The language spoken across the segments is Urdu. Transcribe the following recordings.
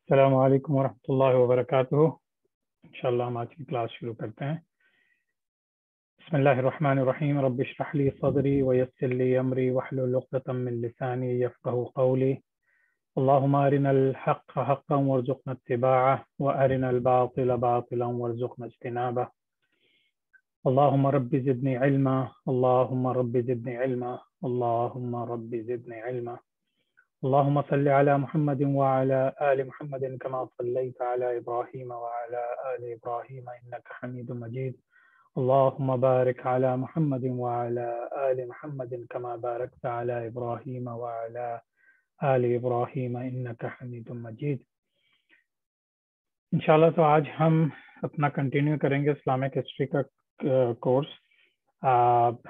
السلام علیکم ورحمۃ اللہ وبرکاتہ۔ انشاءاللہ ہم آج کی کلاس شروع کرتے ہیں۔ بسم اللہ الرحمن الرحیم۔ رب اشرح لی صدری ویسر لی امری واحلل عقدۃ من لسانی یفقهوا قولی۔ اللهم ارنا الحق حقا وارزقنا اتباعه وارنا الباطل باطلا وارزقنا اجتنابه۔ اللهم رب زدنی علما، اللهم رب زدنی علما، اللهم رب زدنی علما۔ اللهم صل على محمد وعلى آل محمد كما صليت على إبراهيم وعلى آل إبراهيم إنك حميد مجيد۔ اللهم بارك على محمد وعلى آل محمد كما باركت على إبراهيم وعلى آل إبراهيم إنك حميد مجيد۔ انشاءاللہ تو آج ہم اپنا کنٹینیو کریں گے اسلامک ہسٹری کا کورس۔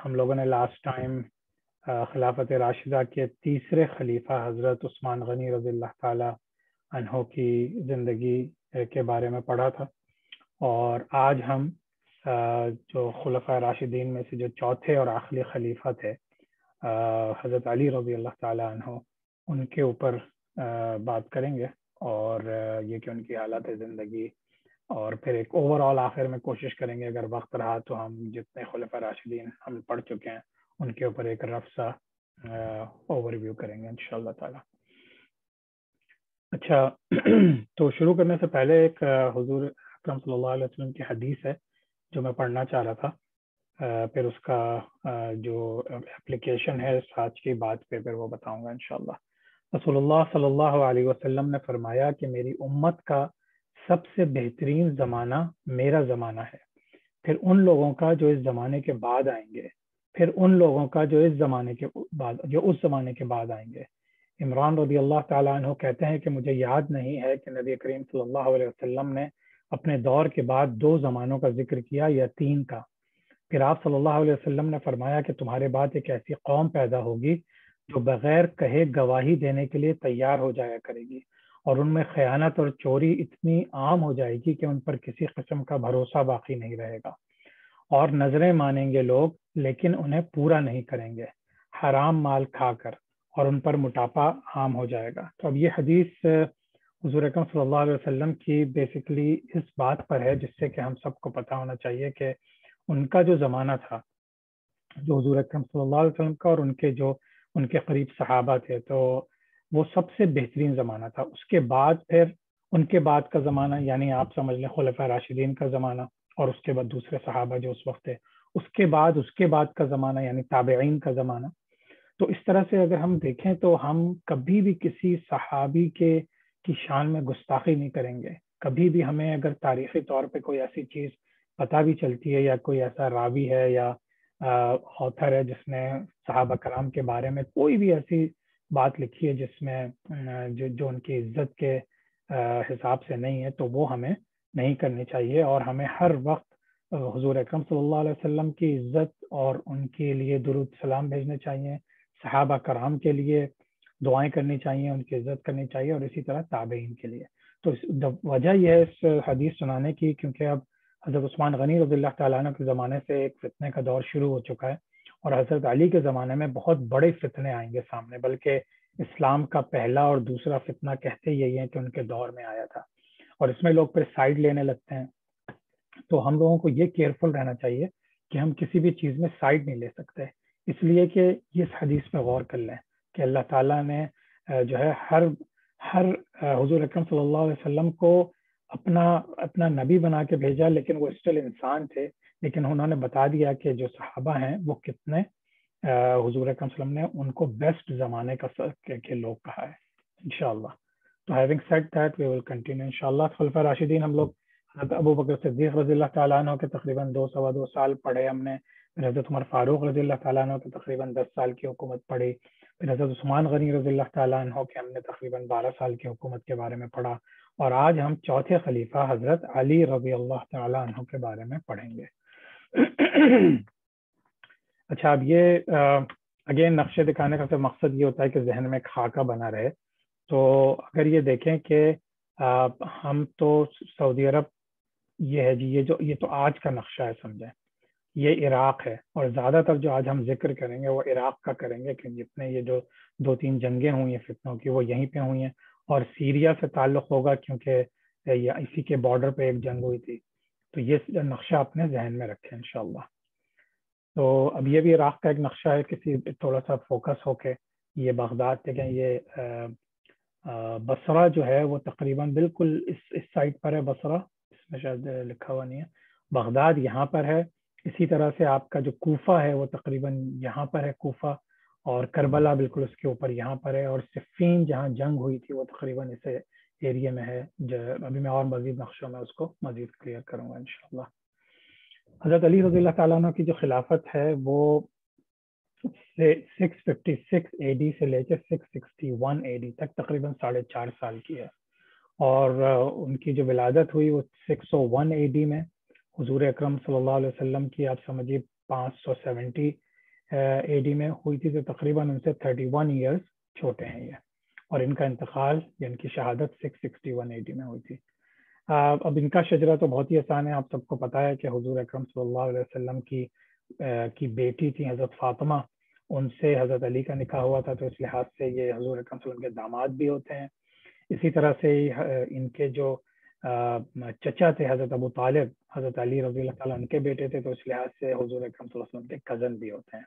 ہم لوگوں نے لاسٹ ٹائم خلافت راشدہ کے تیسرے خلیفہ حضرت عثمان غنی رضی اللہ تعالی عنہ کی زندگی کے بارے میں پڑھا تھا، اور آج ہم جو خلفاء راشدین میں سے جو چوتھے اور آخری خلیفہ تھے حضرت علی رضی اللہ تعالی عنہ، ان کے اوپر بات کریں گے، اور یہ کہ ان کی حالت زندگی، اور پھر ایک اوور آل آخر میں کوشش کریں گے اگر وقت رہا تو ہم جتنے خلفاء راشدین ہم پڑھ چکے ہیں ان کے اوپر ایک رف سا اوور ویو کریں گے انشاءاللہ تعالی۔ اچھا، تو شروع کرنے سے پہلے ایک حضور اکرم صلی اللہ علیہ وسلم کی حدیث ہے جو میں پڑھنا چاہ رہا تھا، پھر اس کا جو اپلیکیشن ہے آج کی بات پہ پھر وہ بتاؤں گا انشاءاللہ۔ رسول اللہ صلی اللہ علیہ وسلم نے فرمایا کہ میری امت کا سب سے بہترین زمانہ میرا زمانہ ہے، پھر ان لوگوں کا جو اس زمانے کے بعد آئیں گے، پھر ان لوگوں کا جو اس زمانے کے بعد آئیں گے۔ عمران رضی اللہ تعالیٰ عنہ کہتے ہیں کہ مجھے یاد نہیں ہے کہ نبی کریم صلی اللہ علیہ وسلم نے اپنے دور کے بعد 2 زمانوں کا ذکر کیا یا 3 کا۔ پھر آپ صلی اللہ علیہ وسلم نے فرمایا کہ تمہارے بعد ایک ایسی قوم پیدا ہوگی جو بغیر کہے گواہی دینے کے لیے تیار ہو جایا کرے گی، اور ان میں خیانت اور چوری اتنی عام ہو جائے گی کہ ان پر کسی قسم کا بھروسہ باقی نہیں رہے گا، اور نظریں مانیں گے لوگ لیکن انہیں پورا نہیں کریں گے حرام مال کھا کر، اور ان پر موٹاپا عام ہو جائے گا۔ تو اب یہ حدیث حضور اکرم صلی اللہ علیہ وسلم کی بیسیکلی اس بات پر ہے جس سے کہ ہم سب کو پتہ ہونا چاہیے کہ ان کا جو زمانہ تھا، جو حضور اکرم صلی اللہ علیہ وسلم کا اور ان کے قریب صحابہ تھے، تو وہ سب سے بہترین زمانہ تھا۔ اس کے بعد پھر ان کے بعد کا زمانہ، یعنی آپ سمجھ لیں خلفاء راشدین کا زمانہ، اور اس کے بعد دوسرے صحابہ جو اس وقت تھے، اس کے بعد کا زمانہ یعنی تابعین کا زمانہ۔ تو اس طرح سے اگر ہم دیکھیں تو ہم کبھی بھی کسی صحابی کی شان میں گستاخی نہیں کریں گے۔ کبھی بھی ہمیں اگر تاریخی طور پہ کوئی ایسی چیز پتہ بھی چلتی ہے، یا کوئی ایسا راوی ہے یا آتھر ہے جس نے صحابہ کرام کے بارے میں کوئی بھی ایسی بات لکھی ہے جس میں جو ان کی عزت کے حساب سے نہیں ہے، تو وہ ہمیں نہیں کرنی چاہیے، اور ہمیں ہر وقت حضور اکرم صلی اللہ علیہ وسلم کی عزت اور ان کے لیے درود سلام بھیجنے چاہیے، صحابہ کرام کے لیے دعائیں کرنی چاہیے، ان کی عزت کرنی چاہیے، اور اسی طرح تابعین کے لیے۔ تو وجہ یہ ہے اس حدیث سنانے کی کیونکہ اب حضرت عثمان غنی رضی اللہ تعالیٰ عنہ کے زمانے سے ایک فتنے کا دور شروع ہو چکا ہے، اور حضرت علی کے زمانے میں بہت بڑے فتنے آئیں گے سامنے، بلکہ اسلام کا پہلا اور دوسرا فتنہ کہتے یہی ہیں کہ ان کے دور میں آیا تھا، اور اس میں لوگ پھر سائیڈ لینے لگتے ہیں۔ تو ہم لوگوں کو یہ کیئرفل رہنا چاہیے کہ ہم کسی بھی چیز میں سائیڈ نہیں لے سکتے، اس لیے کہ اس حدیث پہ غور کر لیں کہ اللہ تعالیٰ نے جو ہے ہر حضور اکرم صلی اللہ علیہ وسلم کو اپنا نبی بنا کے بھیجا، لیکن وہ اسٹل انسان تھے، لیکن انہوں نے بتا دیا کہ جو صحابہ ہیں وہ کتنے حضور اکرم صلی اللہ علیہ وسلم نے ان کو بیسٹ زمانے کے لوگ کہا ہے انشاءاللہ۔ تو having said that we will continue انشاءاللہ۔ خلفاء راشدین ہم لوگ حضرت ابو بکر صدیق رضی اللہ تعالیٰ عنہ کے تقریباً 2 سال پڑھے ہم نے، پھر حضرت عمر فاروق رضی اللہ تعالیٰ عنہ کے تقریباً 10 سال کی حکومت پڑھی، پھر حضرت عثمان غنی رضی اللہ تعالیٰ عنہ کے ہم نے تقریباً 12 سال کی حکومت کے بارے میں پڑھا، اور آج ہم چوتھے خلیفہ حضرت علی رضی اللہ تعالیٰ عنہ کے بارے میں پڑھیں گے۔ اچھا، اب یہ اگین نقشے دکھانے کا مقصد یہ ہوتا ہے کہ ذہن میں خاکہ بنا رہے۔ تو اگر یہ دیکھیں کہ ہم تو سعودی عرب یہ ہے جی، یہ تو آج کا نقشہ ہے سمجھیں، یہ عراق ہے، اور زیادہ تر جو آج ہم ذکر کریں گے وہ عراق کا کریں گے، کہ جتنے یہ جو 2-3 جنگیں ہوئی ہیں فتنوں کی وہ یہیں پہ ہوئی ہیں، اور سیریا سے تعلق ہوگا کیونکہ اسی کے بارڈر پہ ایک جنگ ہوئی تھی. تو یہ نقشہ اپنے ذہن میں رکھیں انشاءاللہ. تو اب یہ بھی عراق کا ایک نقشہ ہے, کسی تھوڑا سا فوکس ہو کے. یہ بغداد دیکھیں, یہ بصرہ جو ہے وہ تقریباً بالکل اس سائٹ پر ہے. بصرہ اس میں شاید لکھا ہوا نہیں ہے. بغداد یہاں پر ہے. اسی طرح سے آپ کا جو کوفہ ہے وہ تقریباً یہاں پر ہے کوفہ, اور کربلا بالکل اس کے اوپر یہاں پر ہے, اور صفین جہاں جنگ ہوئی تھی وہ تقریباً اس ایریے میں ہے. ابھی میں اور مزید نقشوں میں اس کو مزید کلیئر کروں گا انشاءاللہ. حضرت علی رضی اللہ تعالیٰ عنہ کی جو خلافت ہے وہ 656 اے ڈی سے لے کے 661 اے ڈی تک تقریباً 4.5 سال کی ہے. اور ان کی جو ولادت ہوئی وہ 601 اے ڈی میں. حضور اکرم صلی اللہ علیہ وسلم کی آپ سمجھیے 570 اے ڈی میں ہوئی تھی, تو تقریباً ان سے 31 ایئرز چھوٹے ہیں یہ. اور ان کا انتقال یا ان کی شہادت 661 اے ڈی میں ہوئی تھی. اب ان کا شجرہ تو بہت ہی آسان ہے. آپ سب کو پتہ ہے کہ حضور اکرم صلی اللہ علیہ وسلم کی بیٹی تھی حضرت فاطمہ, ان سے حضرت علی کا نکاح ہوا تھا, تو اس لحاظ سے یہ حضور اکرم صلی اللہ علیہ وسلم کے داماد بھی ہوتے ہیں. اسی طرح سے ان کے جو چچا تھے حضرت ابو طالب, حضرت علی رضی اللہ تعالیٰ ان کے بیٹے تھے, تو اس لحاظ سے حضور اکرم صلی اللہ علیہ وسلم کے کزن بھی ہوتے ہیں.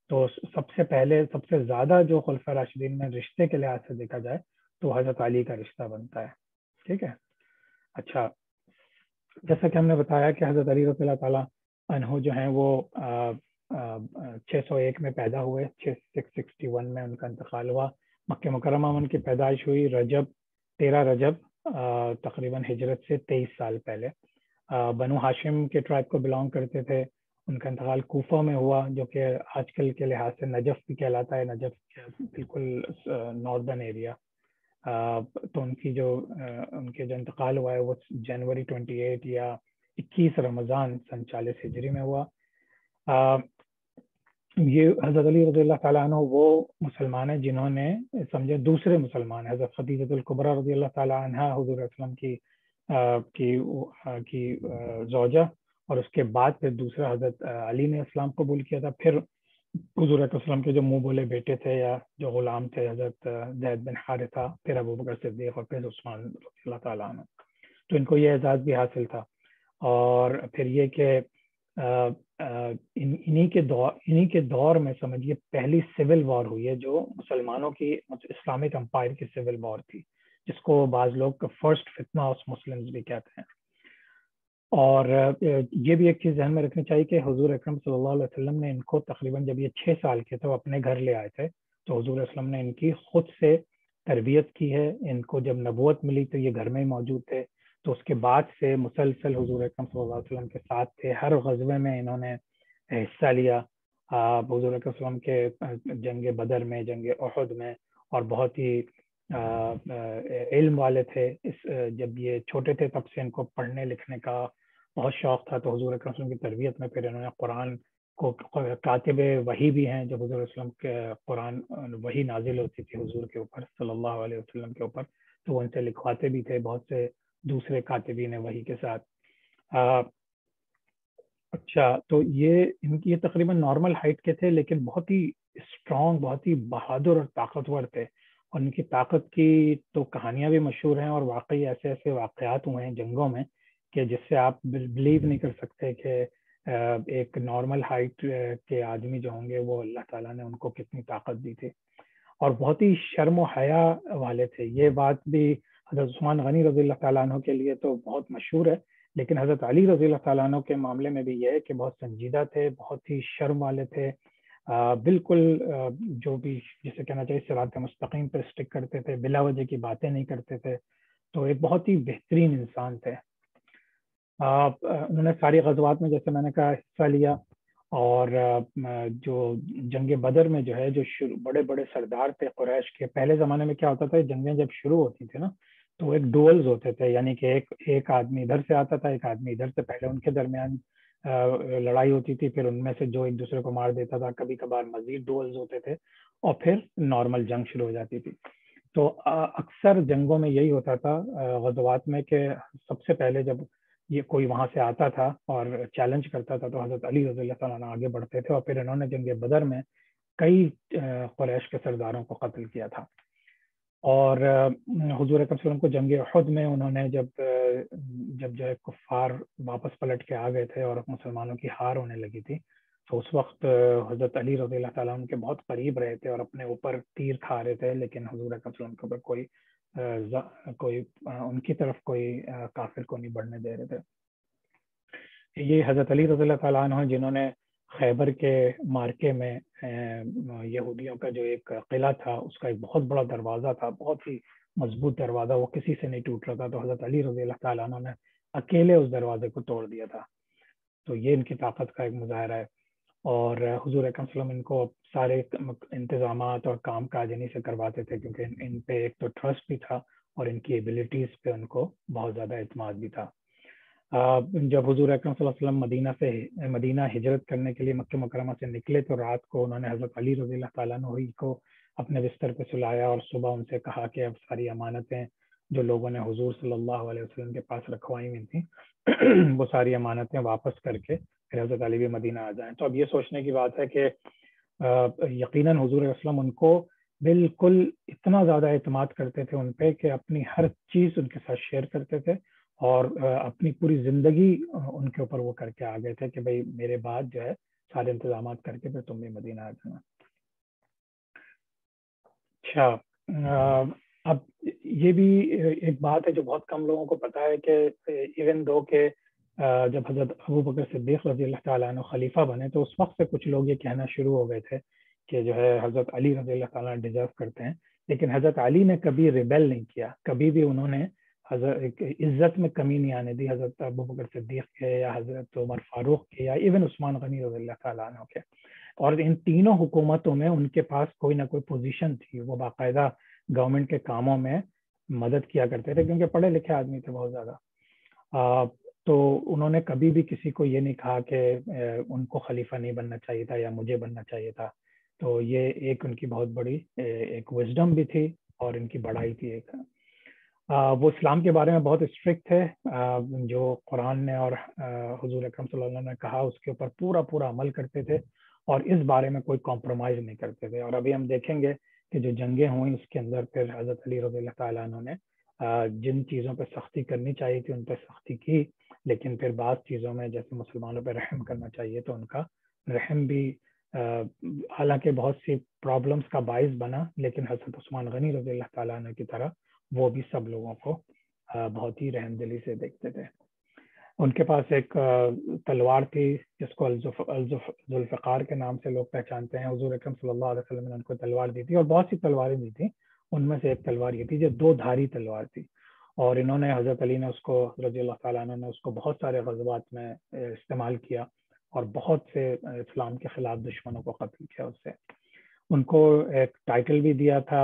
تو سب سے پہلے سب سے زیادہ جو خلفاء راشدین میں رشتے کے لحاظ سے دیکھا جائے تو حضرت علی کا رشتہ بنتا ہے. ٹھیک ہے. اچھا, جیسا کہ ہم نے بتایا کہ حضرت علی رضی اللہ تعالیٰ عنہ جو ہیں وہ 601 میں پیدا ہوئے, 661 میں ان کا انتقال ہوا. مکہ مکرمہ میں ان کی پیدائش ہوئی 13 رجب تقریباً ہجرت سے 23 سال پہلے. بنو ہاشم کے ٹرائب کو بلانگ کرتے تھے. ان کا انتقال کوفہ میں ہوا, جو کہ آج کل کے لحاظ سے نجف بھی کہلاتا ہے. نجف بالکل ناردرن ایریا. تو ان کے جو انتقال ہوا ہے وہ جنوری 28 یا 21 رمضان سن 40 ہجری میں ہوا. یہ حضرت علی رضی اللہ تعالیٰ عنہ وہ مسلمان ہیں جنہوں نے سمجھے دوسرے مسلمان, حضرت خدیجہ الکبریٰ رضی اللہ تعالیٰ عنہ حضور وسلم کی زوجہ, اور اس کے بعد پھر دوسرا حضرت علی نے اسلام قبول کیا تھا. پھر حضور وسلم کے جو منہ بولے بیٹے تھے یا جو غلام تھے حضرت زید بن حارثہ, پھر ابو بکر صدیق, اور پھر عثمان رضی اللہ تعالیٰ عنہ, تو ان کو یہ اعزاز بھی حاصل تھا. اور پھر یہ کہ انہی کے دور میں سمجھیے پہلی سول وار ہوئی ہے جو مسلمانوں کی اسلامک امپائر کی سول وار تھی, جس کو بعض لوگ فرسٹ فتنہ آف مسلمز بھی کہتے ہیں. اور یہ بھی ایک چیز ذہن میں رکھنی چاہیے کہ حضور اکرم صلی اللہ علیہ وسلم نے ان کو تقریباً جب یہ 6 سال کے تھے وہ اپنے گھر لے آئے تھے, تو حضور وسلم نے ان کی خود سے تربیت کی ہے. ان کو جب نبوت ملی تو یہ گھر میں ہی موجود تھے, تو اس کے بعد سے مسلسل حضور اکرم صلی اللہ علیہ وسلم کے ساتھ تھے. ہر غزوے میں انہوں نے حصہ لیا. حضور اکرم صلی اللہ علیہ وسلم کے جنگ بدر میں, جنگ احد میں, اور بہت ہی علم والے تھے. جب یہ چھوٹے تھے تب سے ان کو پڑھنے لکھنے کا بہت شوق تھا, تو حضور اکرم صلی اللہ علیہ وسلم کی تربیت میں پھر انہوں نے قرآن کو, کاتب وحی بھی ہیں, جب حضور وسلم کے قرآن وحی نازل ہوتی تھی حضور کے اوپر صلی اللہ علیہ وسلم کے اوپر, تو وہ ان سے لکھواتے بھی تھے بہت سے دوسرے کاتبین وحی کے ساتھ. اچھا, تو یہ تقریباً نارمل ہائٹ کے تھے, لیکن بہت ہی اسٹرانگ, بہت ہی بہادر اور طاقتور تھے. اور ان کی طاقت کی تو کہانیاں بھی مشہور ہیں, اور واقعی ایسے ایسے واقعات ہوئے ہیں جنگوں میں کہ جس سے آپ بلیو نہیں کر سکتے کہ ایک نارمل ہائٹ کے آدمی جو ہوں گے وہ اللہ تعالیٰ نے ان کو کتنی طاقت دی تھی. اور بہت ہی شرم و حیا والے تھے. یہ بات بھی حضرت عثمان غنی رضی اللہ تعالیٰ عنہ کے لیے تو بہت مشہور ہے, لیکن حضرت علی رضی اللہ تعالیٰ عنہ کے معاملے میں بھی یہ ہے کہ بہت سنجیدہ تھے, بہت ہی شرم والے تھے. بالکل جو بھی جسے کہنا چاہیے صراط مستقیم پر اسٹک کرتے تھے, بلا وجہ کی باتیں نہیں کرتے تھے. تو ایک بہت ہی بہترین انسان تھے. انہوں نے ساری غزوات میں جیسے میں نے کہا حصہ لیا, اور جو جنگ بدر میں جو ہے جو بڑے بڑے سردار تھے قریش کے. پہلے زمانے میں کیا ہوتا تھا, جنگیں جب شروع ہوتی تھی نا تو ایک ڈوئلز ہوتے تھے, یعنی کہ ایک آدمی ادھر سے آتا تھا, ایک آدمی ادھر سے. پہلے ان کے درمیان لڑائی ہوتی تھی, پھر ان میں سے جو ایک دوسرے کو مار دیتا تھا. کبھی کبھار مزید ڈوئلز ہوتے تھے, اور پھر نارمل جنگ شروع ہو جاتی تھی. تو اکثر جنگوں میں یہی ہوتا تھا غزوات میں کہ سب سے پہلے جب یہ کوئی وہاں سے آتا تھا اور چیلنج کرتا تھا تو حضرت علی رضی اللہ تعالیٰ عنہ آگے بڑھتے تھے, اور پھر انہوں نے جنگ بدر میں کئی قریش کے سرداروں کو قتل کیا تھا. اور حضور اکرم صلی اللہ علیہ وسلم کو جنگ احد میں انہوں نے جب جو ہے کفار واپس پلٹ کے آ گئے تھے اور مسلمانوں کی ہار ہونے لگی تھی، تو اس وقت حضرت علی رضی اللہ تعالیٰ عنہ کے بہت قریب رہے تھے اور اپنے اوپر تیر کھا رہے تھے، لیکن حضور اکرم صلی اللہ علیہ وسلم کے اوپر کوئی ان کی طرف کوئی کافر کو نہیں بڑھنے دے رہے تھے۔ یہ حضرت علی رضی اللہ تعالیٰ عنہ جنہوں نے خیبر کے مارکے میں یہودیوں کا جو ایک قلعہ تھا اس کا ایک بہت بڑا دروازہ تھا، بہت ہی مضبوط دروازہ، وہ کسی سے نہیں ٹوٹ رہا تھا، تو حضرت علی رضی اللہ تعالیٰ عنہ نے اکیلے اس دروازے کو توڑ دیا تھا۔ تو یہ ان کی طاقت کا ایک مظاہرہ ہے۔ اور حضور اکرم صلی اللہ علیہ وسلم ان کو سارے انتظامات اور کام کاج انہیں سے کرواتے تھے، کیونکہ ان پہ ایک تو ٹرسٹ بھی تھا اور ان کی ایبلٹیز پہ ان کو بہت زیادہ اعتماد بھی تھا۔ جب حضور اکرم صلی اللہ علیہ وسلم مدینہ ہجرت کرنے کے لیے مکہ مکرمہ سے نکلے تو رات کو انہوں نے حضرت علی رضی اللہ تعالیٰ عنہ کو اپنے بستر پہ سلایا اور صبح ان سے کہا کہ اب ساری امانتیں جو لوگوں نے حضور صلی اللہ علیہ وسلم کے پاس رکھوائی ہوئی تھیں وہ ساری امانتیں واپس کر کے پھر حضرت علی بھی مدینہ آ جائیں۔ تو اب یہ سوچنے کی بات ہے کہ یقیناً حضور علیہ وسلم ان کو بالکل اتنا زیادہ اعتماد کرتے تھے ان پہ کہ اپنی ہر چیز ان کے ساتھ شیئر کرتے تھے، اور اپنی پوری زندگی ان کے اوپر وہ کر کے آ گئے تھے کہ بھائی میرے بعد جو ہے سارے انتظامات کر کے پھر تم بھی مدینہ آ جانا۔ اچھا، اب یہ بھی ایک بات ہے جو بہت کم لوگوں کو پتا ہے کہ ایون دو کہ جب حضرت ابو بکر صدیق رضی اللہ تعالیٰ عنہ خلیفہ بنے تو اس وقت سے کچھ لوگ یہ کہنا شروع ہو گئے تھے کہ جو ہے حضرت علی رضی اللہ تعالیٰ ڈیزرو کرتے ہیں، لیکن حضرت علی نے کبھی ریبیل نہیں کیا، کبھی بھی انہوں نے حضرت عزت میں کمی نہیں آنے دی حضرت ابو بکر صدیق کے یا حضرت عمر فاروق کے یا ایون عثمان غنی رضی اللہ تعالیٰ عنہ کے۔ اور ان تینوں حکومتوں میں ان کے پاس کوئی نہ کوئی پوزیشن تھی، وہ باقاعدہ گورنمنٹ کے کاموں میں مدد کیا کرتے تھے کیونکہ پڑھے لکھے آدمی تھے بہت زیادہ۔ تو انہوں نے کبھی بھی کسی کو یہ نہیں کہا کہ ان کو خلیفہ نہیں بننا چاہیے تھا یا مجھے بننا چاہیے تھا۔ تو یہ ایک ان کی بہت بڑی ایک وزڈم بھی تھی اور ان کی بڑائی تھی ایک۔ وہ اسلام کے بارے میں بہت اسٹرکٹ تھے، جو قرآن نے اور حضور اکرم صلی اللہ علیہ وسلم نے کہا اس کے اوپر پورا عمل کرتے تھے اور اس بارے میں کوئی کمپرومائز نہیں کرتے تھے۔ اور ابھی ہم دیکھیں گے کہ جو جنگیں ہوئیں اس کے اندر پھر حضرت علی رضی اللہ تعالیٰ عنہ نے جن چیزوں پہ سختی کرنی چاہیے تھی ان پہ سختی کی، لیکن پھر بعض چیزوں میں جیسے مسلمانوں پہ رحم کرنا چاہیے تو ان کا رحم بھی حالانکہ بہت سی پرابلمس کا باعث بنا، لیکن حضرت عثمان غنی رضی اللہ تعالیٰ عنہ کی طرح وہ بھی سب لوگوں کو بہت ہی رحم دلی سے دیکھتے تھے۔ ان کے پاس ایک تلوار تھی جس کو ذوالفقار کے نام سے لوگ پہچانتے ہیں۔ حضور اکرم صلی اللہ علیہ وسلم نے ان کو تلوار دی تھی اور بہت سی تلواریں دی تھیں، ان میں سے ایک تلوار یہ تھی جو 2 دھاری تلوار تھی، اور انہوں نے حضرت علی نے اس کو رضی اللہ تعالیٰ عنہ نے اس کو بہت سارے غزوات میں استعمال کیا اور بہت سے اسلام کے خلاف دشمنوں کو قتل کیا اس سے۔ ان کو ایک ٹائٹل بھی دیا تھا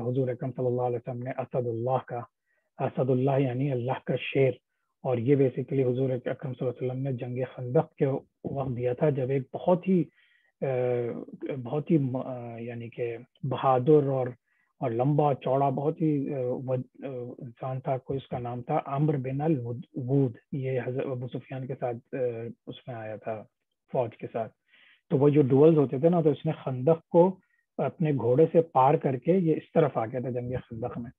حضور اکرم صلی اللہ علیہ وسلم نے اسد اللہ کا، اسد اللہ یعنی اللہ کا شیر، اور یہ بیسیکلی حضور اکرم صلی اللہ علیہ وسلم نے جنگ خندق کے وقت دیا تھا جب ایک بہت ہی یعنی کہ بہادر اور لمبا چوڑا بہت ہی انسان تھا، کوئی اس کا نام تھا عمرو بن الود، یہ حضرت ابو سفیان کے ساتھ اس میں آیا تھا فوج کے ساتھ۔ تو وہ جو ڈوئلز ہوتے تھے نا، تو اس نے خندق کو اپنے گھوڑے سے پار کر کے یہ اس طرف آ گیا تھا جنگ خندق میں۔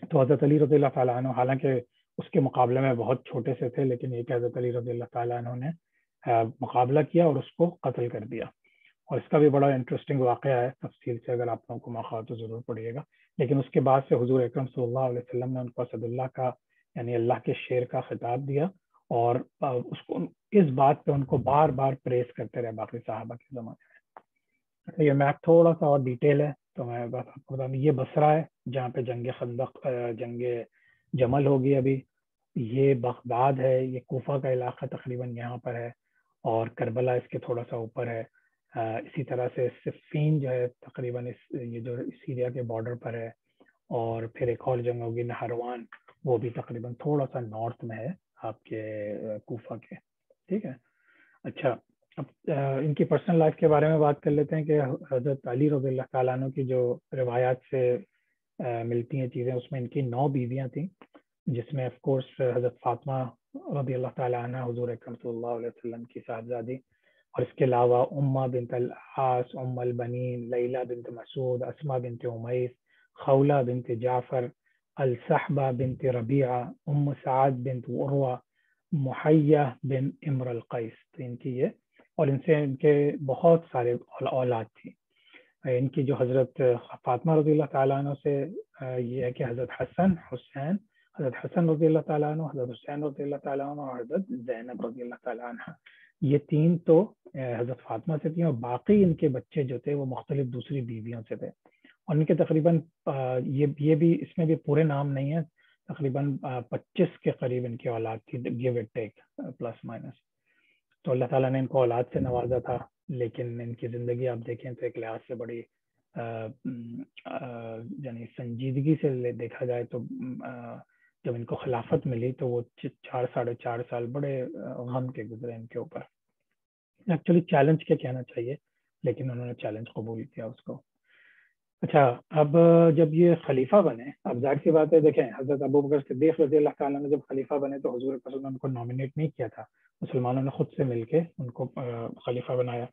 تو حضرت علی رضی اللہ تعالیٰ عنہ حالانکہ اس کے مقابلے میں بہت چھوٹے سے تھے، لیکن یہ کہ حضرت علی رضی اللہ تعالیٰ عنہ نے مقابلہ کیا اور اس کو قتل کر دیا۔ اور اس کا بھی بڑا انٹرسٹنگ واقعہ ہے، تفصیل سے اگر آپ لوگوں کو موقع ہو تو ضرور پڑھیے گا۔ لیکن اس کے بعد سے حضور اکرم صلی اللہ علیہ وسلم نے ان کو اسد اللہ کا یعنی اللہ کے شیر کا خطاب دیا، اور اس کو اس بات پہ ان کو بار بار پریز کرتے رہے باقی صحابہ کے زمانے میں۔ یہ میپ تھوڑا سا اور ڈیٹیل ہے تو میں بس آپ کو بتا دوں، یہ بصرہ ہے جہاں پہ جنگ خندق جنگ جمل ہوگی ابھی، یہ بغداد ہے، یہ کوفہ کا علاقہ تقریباً یہاں پر ہے، اور کربلا اس کے تھوڑا سا اوپر ہے۔ اسی طرح سے صفین جو ہے تقریباً یہ جو سیریا کے بارڈر پر ہے، اور پھر ایک اور جنگ ہوگی نہروان، وہ بھی تقریباً تھوڑا سا نارتھ میں ہے آپ کے کوفہ کے، ٹھیک ہے۔ اچھا، اب ان کی پرسنل لائف کے بارے میں بات کر لیتے ہیں کہ حضرت علی رضی اللہ تعالیٰ عنہ کی جو روایات سے ملتی ہیں چیزیں، اس میں ان کی 9 بیویاں تھیں، جس میں آف کورس حضرت فاطمہ رضی اللہ تعالیٰ عنہ حضور اکرم صلی اللہ علیہ وسلم کی صاحبزادی، اور اس کے علاوہ امہ بنت العاص، ام البنین، لیلہ بنت مسعود، اسماء بنت امیس، خولہ بنت جعفر، الصحبہ بنت ربیعہ، سعد بنت عروہ، محیہ بن امر القیس. تو ان کی یہ، اور ان سے ان کے بہت سارے اولاد تھی. ان کی جو حضرت فاطمہ رضی اللہ تعالیٰ عنہ سے یہ ہے کہ حضرت حسن رضی اللہ تعالیٰ عنہ، حضرت حسین رضی اللہ تعالیٰ عنہ اور حضرت زینب رضی اللہ تعالیٰ عنہ، یہ تین تو حضرت فاطمہ سے تھیں، اور باقی ان کے بچے جو تھے وہ مختلف دوسری بیویوں سے تھے. اور ان کے تقریباً یہ بھی اس میں بھی پورے نام نہیں ہے، تقریباً 25 کے قریب ان کی اولاد تھی، give it take plus minus. تو اللہ تعالیٰ نے ان کو اولاد سے نوازا تھا، لیکن ان کی زندگی آپ دیکھیں تو ایک لحاظ سے بڑی یعنی سنجیدگی سے دیکھا جائے تو جب ان کو خلافت ملی تو وہ 4 ساڑھے 4 بڑے غم کے گزرے ان کے اوپر. ایکچولی چیلنج کیا کہنا چاہیے، لیکن انہوں نے چیلنج قبول کیا اس کو. اچھا، اب جب یہ خلیفہ بنے، اب ظاہر سی بات ہے، دیکھیں حضرت ابوبکر صدیق رضی اللہ تعالیٰ نے جب خلیفہ بنے تو حضور صلی اللہ علیہ وسلم نے ان کو نامینیٹ نہیں کیا تھا، مسلمانوں نے خود سے مل کے ان کو خلیفہ بنایا.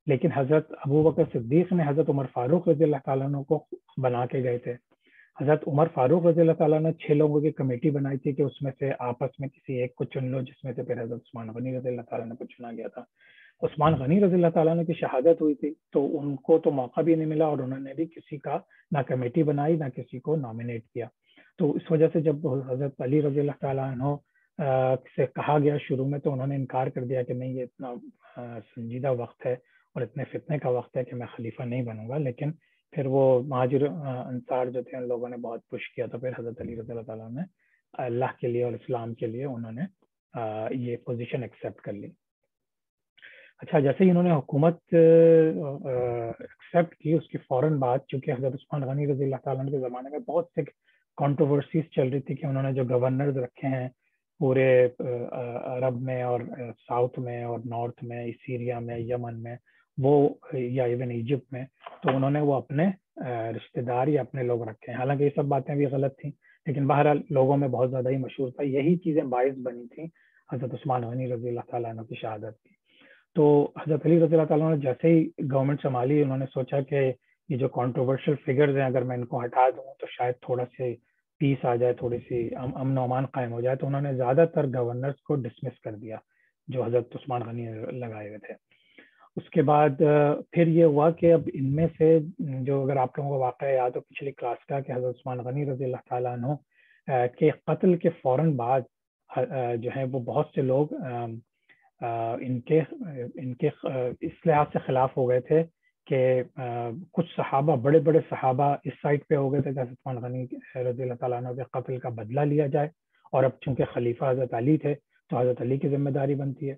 لیکن حضرت ابوبکر صدیق نے حضرت عمر فاروق رضی اللہ تعالیٰ عنہ کو بنا کے گئے تھے. حضرت عمر فاروق رضی اللہ تعالیٰ نے 6 لوگوں کی کمیٹی بنائی تھی کہ اس میں سے آپس میں کسی ایک کو چن لو، جس میں سے پھر حضرت عثمان غنی رضی اللہ تعالیٰ نے کو چنا گیا تھا. عثمان غنی رضی اللہ تعالیٰ نے کی شہادت ہوئی تھی تو ان کو تو موقع بھی نہیں ملا، اور انہوں نے بھی کسی کا نہ کمیٹی بنائی نہ کسی کو نامینیٹ کیا. تو اس وجہ سے جب حضرت علی رضی اللہ تعالیٰ عنہ سے کہا گیا شروع میں تو انہوں نے انکار کر دیا کہ نہیں، یہ اتنا سنجیدہ وقت ہے اور اتنے فتنے کا وقت ہے کہ میں خلیفہ نہیں بنوں گا. لیکن پھر وہ مہاجر انصار جو تھے ان لوگوں نے بہت پش کیا، تو پھر حضرت علی رضی اللہ تعالیٰ نے اللہ کے لیے اور اسلام کے لیے انہوں نے یہ پوزیشن ایکسیپٹ کر لی. اچھا، جیسے ہی انہوں نے حکومت ایکسیپٹ کی، اس کی فوراً بعد چونکہ حضرت عثمان غنی رضی اللہ تعالیٰ کے زمانے میں بہت سے کنٹروورسیز چل رہی تھی کہ انہوں نے جو گورنرز رکھے ہیں پورے عرب میں اور ساؤتھ میں اور نارتھ میں، سیریا میں، یمن میں، وہ یا ایون ایجپٹ میں، تو انہوں نے وہ اپنے رشتہ دار یا اپنے لوگ رکھے ہیں. حالانکہ یہ سب باتیں بھی غلط تھیں، لیکن بہرحال لوگوں میں بہت زیادہ ہی مشہور تھا. یہی چیزیں باعث بنی تھیں حضرت عثمان غنی رضی اللہ تعالیٰ عنہ کی شہادت کی. تو حضرت علی رضی اللہ تعالیٰ نے جیسے ہی گورنمنٹ سنبھالی، انہوں نے سوچا کہ یہ جو کنٹروورشل فگرز ہیں اگر میں ان کو ہٹا دوں تو شاید تھوڑا سی پیس آ جائے، تھوڑی سی امن و امان قائم ہو جائے. تو انہوں نے زیادہ تر گورنرز کو ڈسمس کر دیا جو حضرت عثمان غنی لگائے ہوئے تھے. اس کے بعد پھر یہ ہوا کہ اب ان میں سے جو، اگر آپ لوگوں کو واقعہ یاد ہو پچھلی کلاس کا، کہ حضرت عثمان غنی رضی اللہ تعالیٰ عنہ کے قتل کے فوراً بعد جو ہے وہ بہت سے لوگ ان کے اس لحاظ سے خلاف ہو گئے تھے کہ کچھ صحابہ، بڑے بڑے صحابہ اس سائڈ پہ ہو گئے تھے کہ حضرت عثمان غنی رضی اللہ تعالیٰ عنہ کے قتل کا بدلہ لیا جائے، اور اب چونکہ خلیفہ حضرت علی تھے تو حضرت علی کی ذمہ داری بنتی ہے.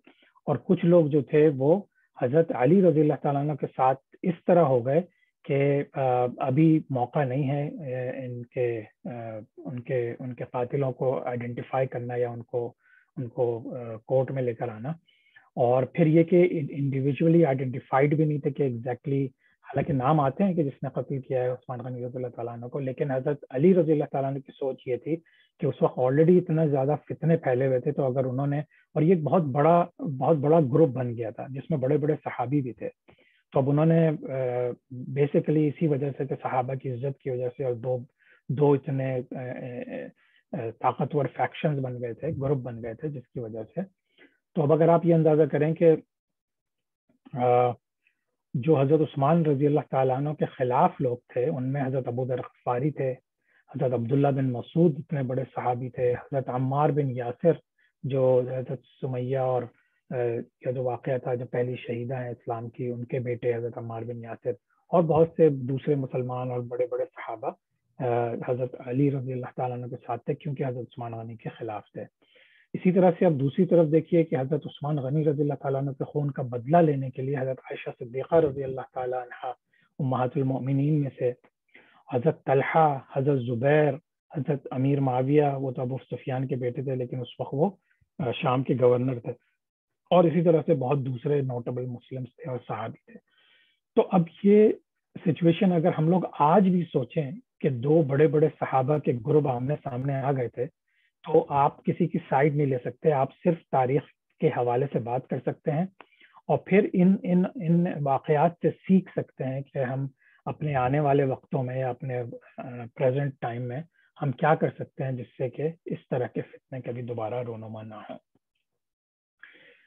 اور کچھ لوگ جو تھے وہ حضرت علی رضی اللہ تعالیٰ عنہ کے ساتھ اس طرح ہو گئے کہ ابھی موقع نہیں ہے ان کے قاتلوں کو آئیڈینٹیفائی کرنا یا ان کو کورٹ میں لے کر آنا. اور پھر یہ کہ انڈیویجولی آئیڈینٹیفائڈ بھی نہیں تھے کہ ایگزیکٹلی، حالانکہ نام آتے ہیں کہ جس نے قتل کیا ہے عثمان غنی رضی اللہ تعالیٰ عنہ کو، لیکن حضرت علی رضی اللہ تعالیٰ عنہ کی سوچ یہ تھی کہ اس وقت آلریڈی اتنا زیادہ فتنے پھیلے ہوئے تھے، تو اگر انہوں نے، اور یہ ایک بہت بڑا گروپ بن گیا تھا جس میں بڑے بڑے صحابی بھی تھے، تو اب انہوں نے بیسیکلی اسی وجہ سے کہ صحابہ کی عزت کی وجہ سے، اور دو اتنے طاقتور فیکشنز بن گئے تھے، گروپ بن گئے تھے، جس کی وجہ سے. تو اب اگر آپ یہ اندازہ کریں کہ جو حضرت عثمان رضی اللہ تعالیٰ عنہ کے خلاف لوگ تھے ان میں حضرت ابو ذر غفاری تھے، حضرت عبداللہ بن مسعود اتنے بڑے صحابی تھے، حضرت عمار بن یاسر جو حضرت سمیہ اور کا جو واقعہ تھا، جو پہلی شہیدہ ہیں اسلام کی، ان کے بیٹے حضرت عمار بن یاسر، اور بہت سے دوسرے مسلمان اور بڑے بڑے صحابہ حضرت علی رضی اللہ تعالیٰ عنہ کے ساتھ تھے، کیونکہ حضرت عثمان غنی کے خلاف تھے. اسی طرح سے اب دوسری طرف دیکھیے کہ حضرت عثمان غنی رضی اللہ تعالیٰ عنہ کے خون کا بدلہ لینے کے لیے حضرت عائشہ صدیقہ رضی اللہ تعالیٰ عنہ امہات المؤمنین میں سے، حضرت طلحہ، حضرت زبیر، حضرت امیر معاویہ، وہ تو ابو سفیان کے بیٹے تھے لیکن اس وقت وہ شام کے گورنر تھے، اور اسی طرح سے بہت دوسرے نوٹیبل مسلمز تھے اور صحابی تھے. تو اب یہ سچویشن اگر ہم لوگ آج بھی سوچیں کہ دو بڑے بڑے صحابہ کے گروپ آمنے سامنے آ گئے تھے، تو آپ کسی کی سائڈ نہیں لے سکتے، آپ صرف تاریخ کے حوالے سے بات کر سکتے ہیں، اور پھر ان واقعات سے سیکھ سکتے ہیں کہ ہم اپنے آنے والے وقتوں میں یا اپنے پریزنٹ ٹائم میں ہم کیا کر سکتے ہیں جس سے کہ اس طرح کے فتنے کبھی دوبارہ رونما نہ ہوں.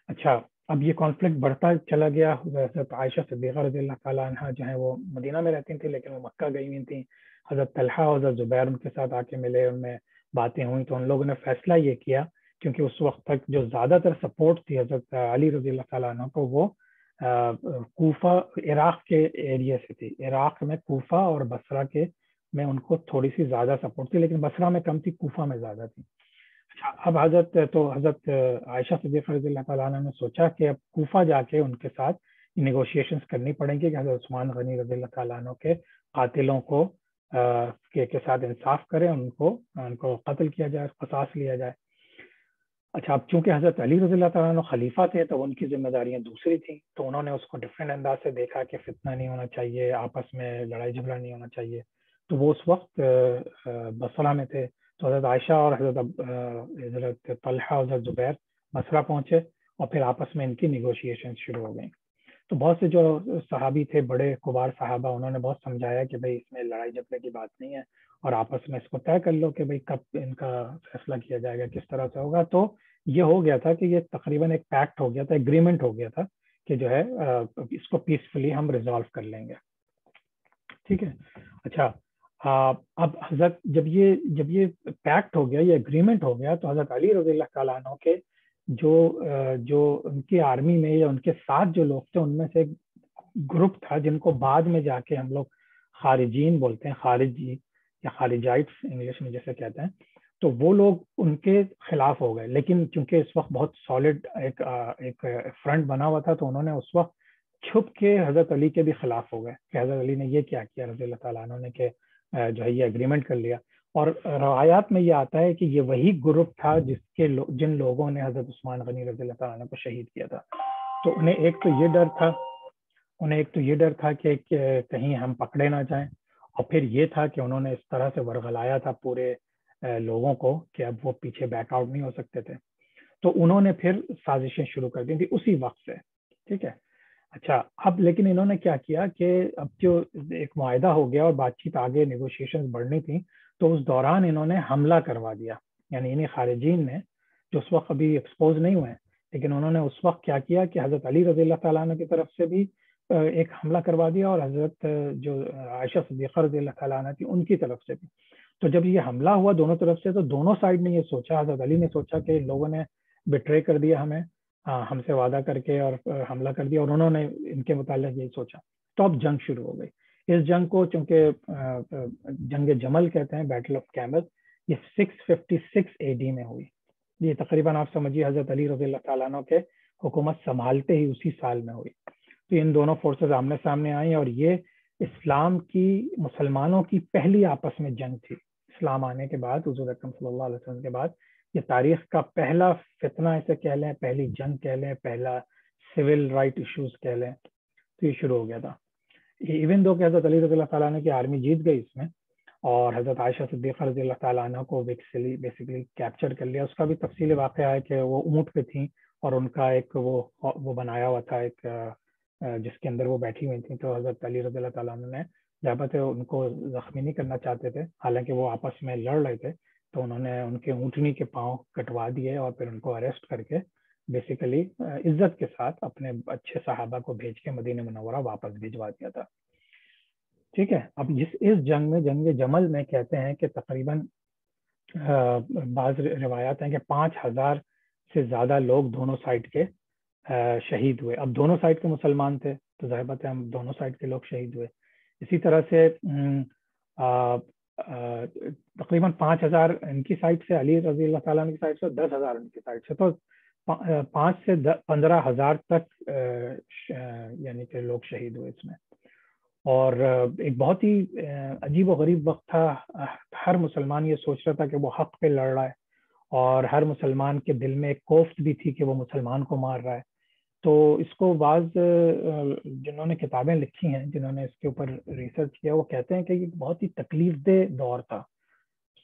اچھا، اب یہ کانفلکٹ بڑھتا چلا گیا. حضرت عائشہ صدیقہ رضی اللہ تعالیٰ عنہ جو ہیں وہ مدینہ میں رہتی تھیں لیکن وہ مکہ گئی ہوئی تھیں. حضرت طلحہ اور حضرت زبیر ان کے ساتھ آ کے ملے, ان میں باتیں ہوئیں, تو ان لوگوں نے فیصلہ یہ کیا کیونکہ اس وقت تک جو زیادہ تر سپورٹ تھی حضرت علی رضی اللہ تعالیٰ عنہ کو وہ کوفہ عراق کے ایریا سے تھی. عراق میں کوفہ اور بصرہ کے میں ان کو تھوڑی سی زیادہ سپورٹ تھی, لیکن بصرہ میں کم تھی, کوفہ میں زیادہ تھی. اب حضرت عائشہ صدیقہ رضی اللہ تعالیٰ عنہ نے سوچا کہ اب کوفہ جا کے ان کے ساتھ نیگوشیشنز کرنی پڑیں گی کہ حضرت عثمان غنی رضی اللہ تعالیٰ عنہ کے قاتلوں کو کے ساتھ انصاف کریں, ان کو قتل کیا جائے, قصاص لیا جائے. اچھا, اب چونکہ حضرت علی رضی اللہ تعالیٰ عنہ خلیفہ تھے تو ان کی ذمہ داریاں دوسری تھیں, تو انہوں نے اس کو ڈفرینٹ انداز سے دیکھا کہ فتنہ نہیں ہونا چاہیے, آپس میں لڑائی جھگڑا نہیں ہونا چاہیے. تو وہ اس وقت بصرہ میں تھے. تو حضرت عائشہ اور حضرت طلحہ اور حضرت زبیر بصرہ پہنچے اور پھر آپس میں ان کی نیگوشیشن شروع ہو گئیں. تو بہت سے جو صحابی تھے, بڑے کبار صحابہ, انہوں نے بہت سمجھایا کہ بھئی اس میں لڑائی جھگڑے کی بات نہیں ہے اور آپس میں اس کو طے کر لو کہ بھئی کب ان کا فیصلہ کیا جائے گا, کس طرح سے ہوگا. تو یہ ہو گیا تھا کہ یہ تقریباً ایک پیکٹ ہو گیا تھا, ایگریمنٹ ہو گیا تھا کہ جو ہے اس کو پیسفلی ہم ریزالو کر لیں گے. ٹھیک ہے. اچھا, اب حضرت جب یہ پیکٹ ہو گیا, یہ اگریمنٹ ہو گیا, تو حضرت علی رضی اللہ تعالیٰ عنہ کے جو ان کی آرمی میں یا ان کے ساتھ جو لوگ تھے ان میں سے گروپ تھا جن کو بعد میں جا کے ہم لوگ خارجین بولتے ہیں, خارجی یا خارجائٹس انگلش میں جیسے کہتے ہیں. تو وہ لوگ ان کے خلاف ہو گئے, لیکن چونکہ اس وقت بہت سالڈ ایک فرنٹ بنا ہوا تھا تو انہوں نے اس وقت چھپ کے حضرت علی کے بھی خلاف ہو گئے کہ حضرت علی نے یہ کیا رضی اللہ تعالیٰ عنہ نے کہ جو ہے یہ اگریمنٹ کر لیا. اور روایات میں یہ آتا ہے کہ یہ وہی گروپ تھا جن لوگوں نے حضرت عثمان غنی رضی اللہ تعالیٰ عنہ کو شہید کیا تھا. تو انہیں ایک تو یہ ڈر تھا کہ کہیں ہم پکڑے نہ جائیں, اور پھر یہ تھا کہ انہوں نے اس طرح سے ورغلایا تھا پورے لوگوں کو کہ اب وہ پیچھے بیک آؤٹ نہیں ہو سکتے تھے. تو انہوں نے پھر سازشیں شروع کر دی تھی اسی وقت سے. ٹھیک ہے. اچھا, اب لیکن انہوں نے کیا کیا کہ اب جو ایک معاہدہ ہو گیا اور بات چیت آگے نیگوشیشن بڑھنی تھی, تو اس دوران انہوں نے حملہ کروا دیا. یعنی انہیں خارجین نے جو اس وقت ابھی ایکسپوز نہیں ہوئے ہیں, لیکن انہوں نے اس وقت کیا کیا کہ حضرت علی رضی اللہ تعالیٰ عنہ کی طرف سے بھی ایک حملہ کروا دیا اور حضرت جو عائشہ صدیقہ رضی اللہ تعالیٰ عنہ تھی ان کی طرف سے بھی. تو جب یہ حملہ ہوا دونوں طرف سے, تو دونوں سائڈ نے یہ سوچا, حضرت علی نے سوچا کہ ان لوگوں نے بٹرے کر دیا ہمیں, ہم سے وعدہ کر کے اور حملہ کر دیا, اور انہوں نے ان کے متعلق یہی سوچا. تو اب جنگ شروع ہو گئی. اس جنگ کو چونکہ جنگ جمل کہتے ہیں, بیٹل آف کیمل, یہ 656 AD میں ہوئی. یہ تقریباً آپ سمجھیے حضرت علی رضی اللہ تعالیٰ عنہ کے حکومت سنبھالتے ہی اسی سال میں ہوئی. تو ان دونوں فورسز آمنے سامنے آئیں, اور یہ اسلام کی مسلمانوں کی پہلی آپس میں جنگ تھی. اسلام آنے کے بعد, حضور اکرم صلی اللہ علیہ وسلم کے بعد, یہ تاریخ کا پہلا فتنہ اسے کہہ لیں, پہلی جنگ کہہ لیں, پہلا سول رائٹ ایشوز کہہ لیں, تو یہ شروع ہو گیا تھا. ایون دو کہ حضرت علی رضی اللہ تعالیٰ عنہ کی آرمی جیت گئی اس میں, اور حضرت عائشہ صدیقہ رضی اللہ تعالیٰ عنہ کو بیسیکلی کیپچر کر لیا. اس کا بھی تفصیلی واقعہ ہے کہ وہ اونٹ پہ تھیں اور ان کا ایک وہ بنایا ہوا تھا ایک جس کے اندر وہ بیٹھی ہوئی تھیں. تو حضرت علی رضی اللہ تعالیٰ عنہ نے ضابط ان کو زخمی نہیں کرنا چاہتے تھے, حالانکہ وہ آپس میں لڑ رہے تھے, تو انہوں نے ان کے اونٹنی کے پاؤں کٹوا دیے اور پھر ان کو اریسٹ کر کے بیسیکلی عزت کے ساتھ اپنے اچھے صحابہ کو بھیج کے مدینہ منورہ واپس بھجوا دیا تھا. ٹھیک ہے. اب اس جنگ میں, جنگ جمل میں, کہتے ہیں کہ تقریباً بعض روایات ہیں کہ 5000 سے زیادہ لوگ دونوں سائڈ کے شہید ہوئے. اب دونوں سائڈ کے مسلمان تھے تو ظاہر بات ہے ہم دونوں سائڈ کے لوگ شہید ہوئے. اسی طرح سے تقریباً 5000 ان کی سائڈ سے, علی رضی اللہ تعالیٰ عنہ کی سائڈ سے, 10,000 ان کی سائڈ سے, تو 5 سے 15,000 تک یعنی کہ لوگ شہید ہوئے اس میں. اور ایک بہت ہی عجیب و غریب وقت تھا. ہر مسلمان یہ سوچ رہا تھا کہ وہ حق پہ لڑ رہا ہے, اور ہر مسلمان کے دل میں ایک کوفت بھی تھی کہ وہ مسلمان کو مار رہا ہے. تو اس کو بعض جنہوں نے کتابیں لکھی ہیں, جنہوں نے اس کے اوپر ریسرچ کیا, وہ کہتے ہیں کہ یہ بہت ہی تکلیف دہ دور تھا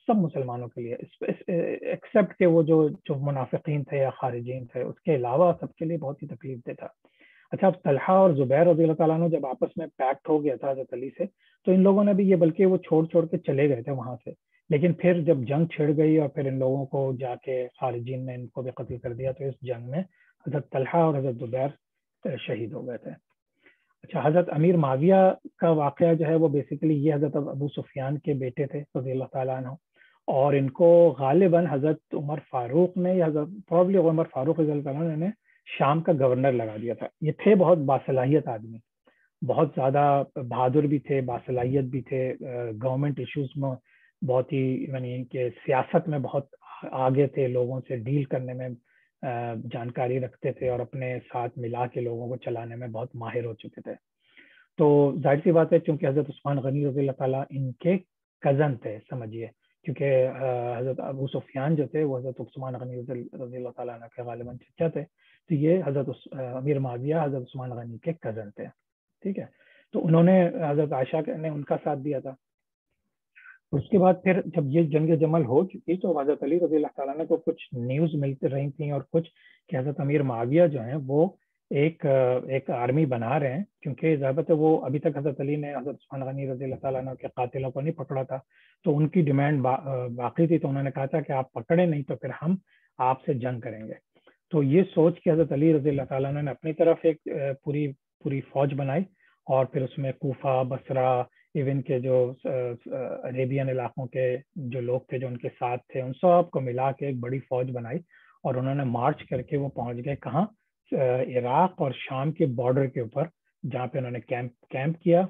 سب مسلمانوں کے لیے, ایکسیپٹ کہ وہ جو منافقین تھے یا خارجین تھے, اس کے علاوہ سب کے لیے بہت ہی تکلیف دہ تھا. اچھا اب طلحہ اور زبیر رضی اللہ تعالیٰ عنہ جب آپس میں پیکٹ ہو گیا تھا حضرت علی سے، تو ان لوگوں نے بھی یہ بلکہ وہ چھوڑ کے چلے گئے تھے وہاں سے، لیکن پھر جب جنگ چھڑ گئی اور پھر ان لوگوں کو جا کے خارجین نے ان کو بھی قتل کر دیا، تو اس جنگ میں حضرت طلحہ اور حضرت زبیر شہید ہو گئے تھے۔ اچھا حضرت امیر معاویہ کا واقعہ جو ہے وہ بیسیکلی یہ حضرت ابو سفیان کے بیٹے تھے رضی اللہ تعالیٰ عنہ، اور ان کو غالباً حضرت عمر فاروق نے یا حضرت پرابلی عمر فاروق رضی اللہ تعالیٰ عنہ نے شام کا گورنر لگا دیا تھا۔ یہ تھے بہت باصلاحیت آدمی، بہت زیادہ بہادر بھی تھے، باصلاحیت بھی تھے، گورنمنٹ ایشوز میں بہت ہی یعنی کہ سیاست میں بہت آگے تھے، لوگوں سے ڈیل کرنے میں جانکاری رکھتے تھے، اور اپنے ساتھ ملا کے لوگوں کو چلانے میں بہت ماہر ہو چکے تھے۔ تو ظاہر سی بات ہے چونکہ حضرت عثمان غنی رضی اللہ تعالیٰ ان کے کزن تھے سمجھیے، کیونکہ حضرت ابو سفیان جو تھے وہ حضرت عثمان غنی رضی اللہ تعالیٰ عنہ کے غالباً چچا تھے، تو یہ حضرت امیر معاویہ حضرت عثمان غنی کے کزن تھے، ٹھیک ہے۔ تو انہوں نے حضرت عائشہ نے ان کا ساتھ دیا تھا۔ اس کے بعد پھر جب یہ جنگ جمل ہو چکی تو حضرت علی رضی اللہ تعالیٰ نے کو کچھ نیوز ملتی رہی تھیں اور کچھ کہ حضرت امیر معاویہ جو ہیں وہ ایک آرمی بنا رہے ہیں، کیونکہ ضابط ہے وہ ابھی تک حضرت علی نے حضرت عثمان غنی رضی اللہ تعالیٰ عنہ کے قاتلوں کو نہیں پکڑا تھا، تو ان کی ڈیمانڈ باقی تھی، تو انہوں نے کہا تھا کہ آپ پکڑے نہیں تو پھر ہم آپ سے جنگ کریں گے۔ تو یہ سوچ کے حضرت علی رضی اللہ تعالیٰ عنہ نے اپنی طرف ایک پوری فوج بنائی، اور پھر اس میں کوفہ، بصرہ، ایون کے جو عربین علاقوں کے جو لوگ تھے جو ان کے ساتھ تھے، ان سب کو ملا کے ایک بڑی فوج بنائی، اور انہوں نے مارچ کر کے وہ پہنچ گئے کہاں؟ عراق اور شام کے بارڈر کے اوپر، جہاں پہ انہوں نے کیمپ کیا،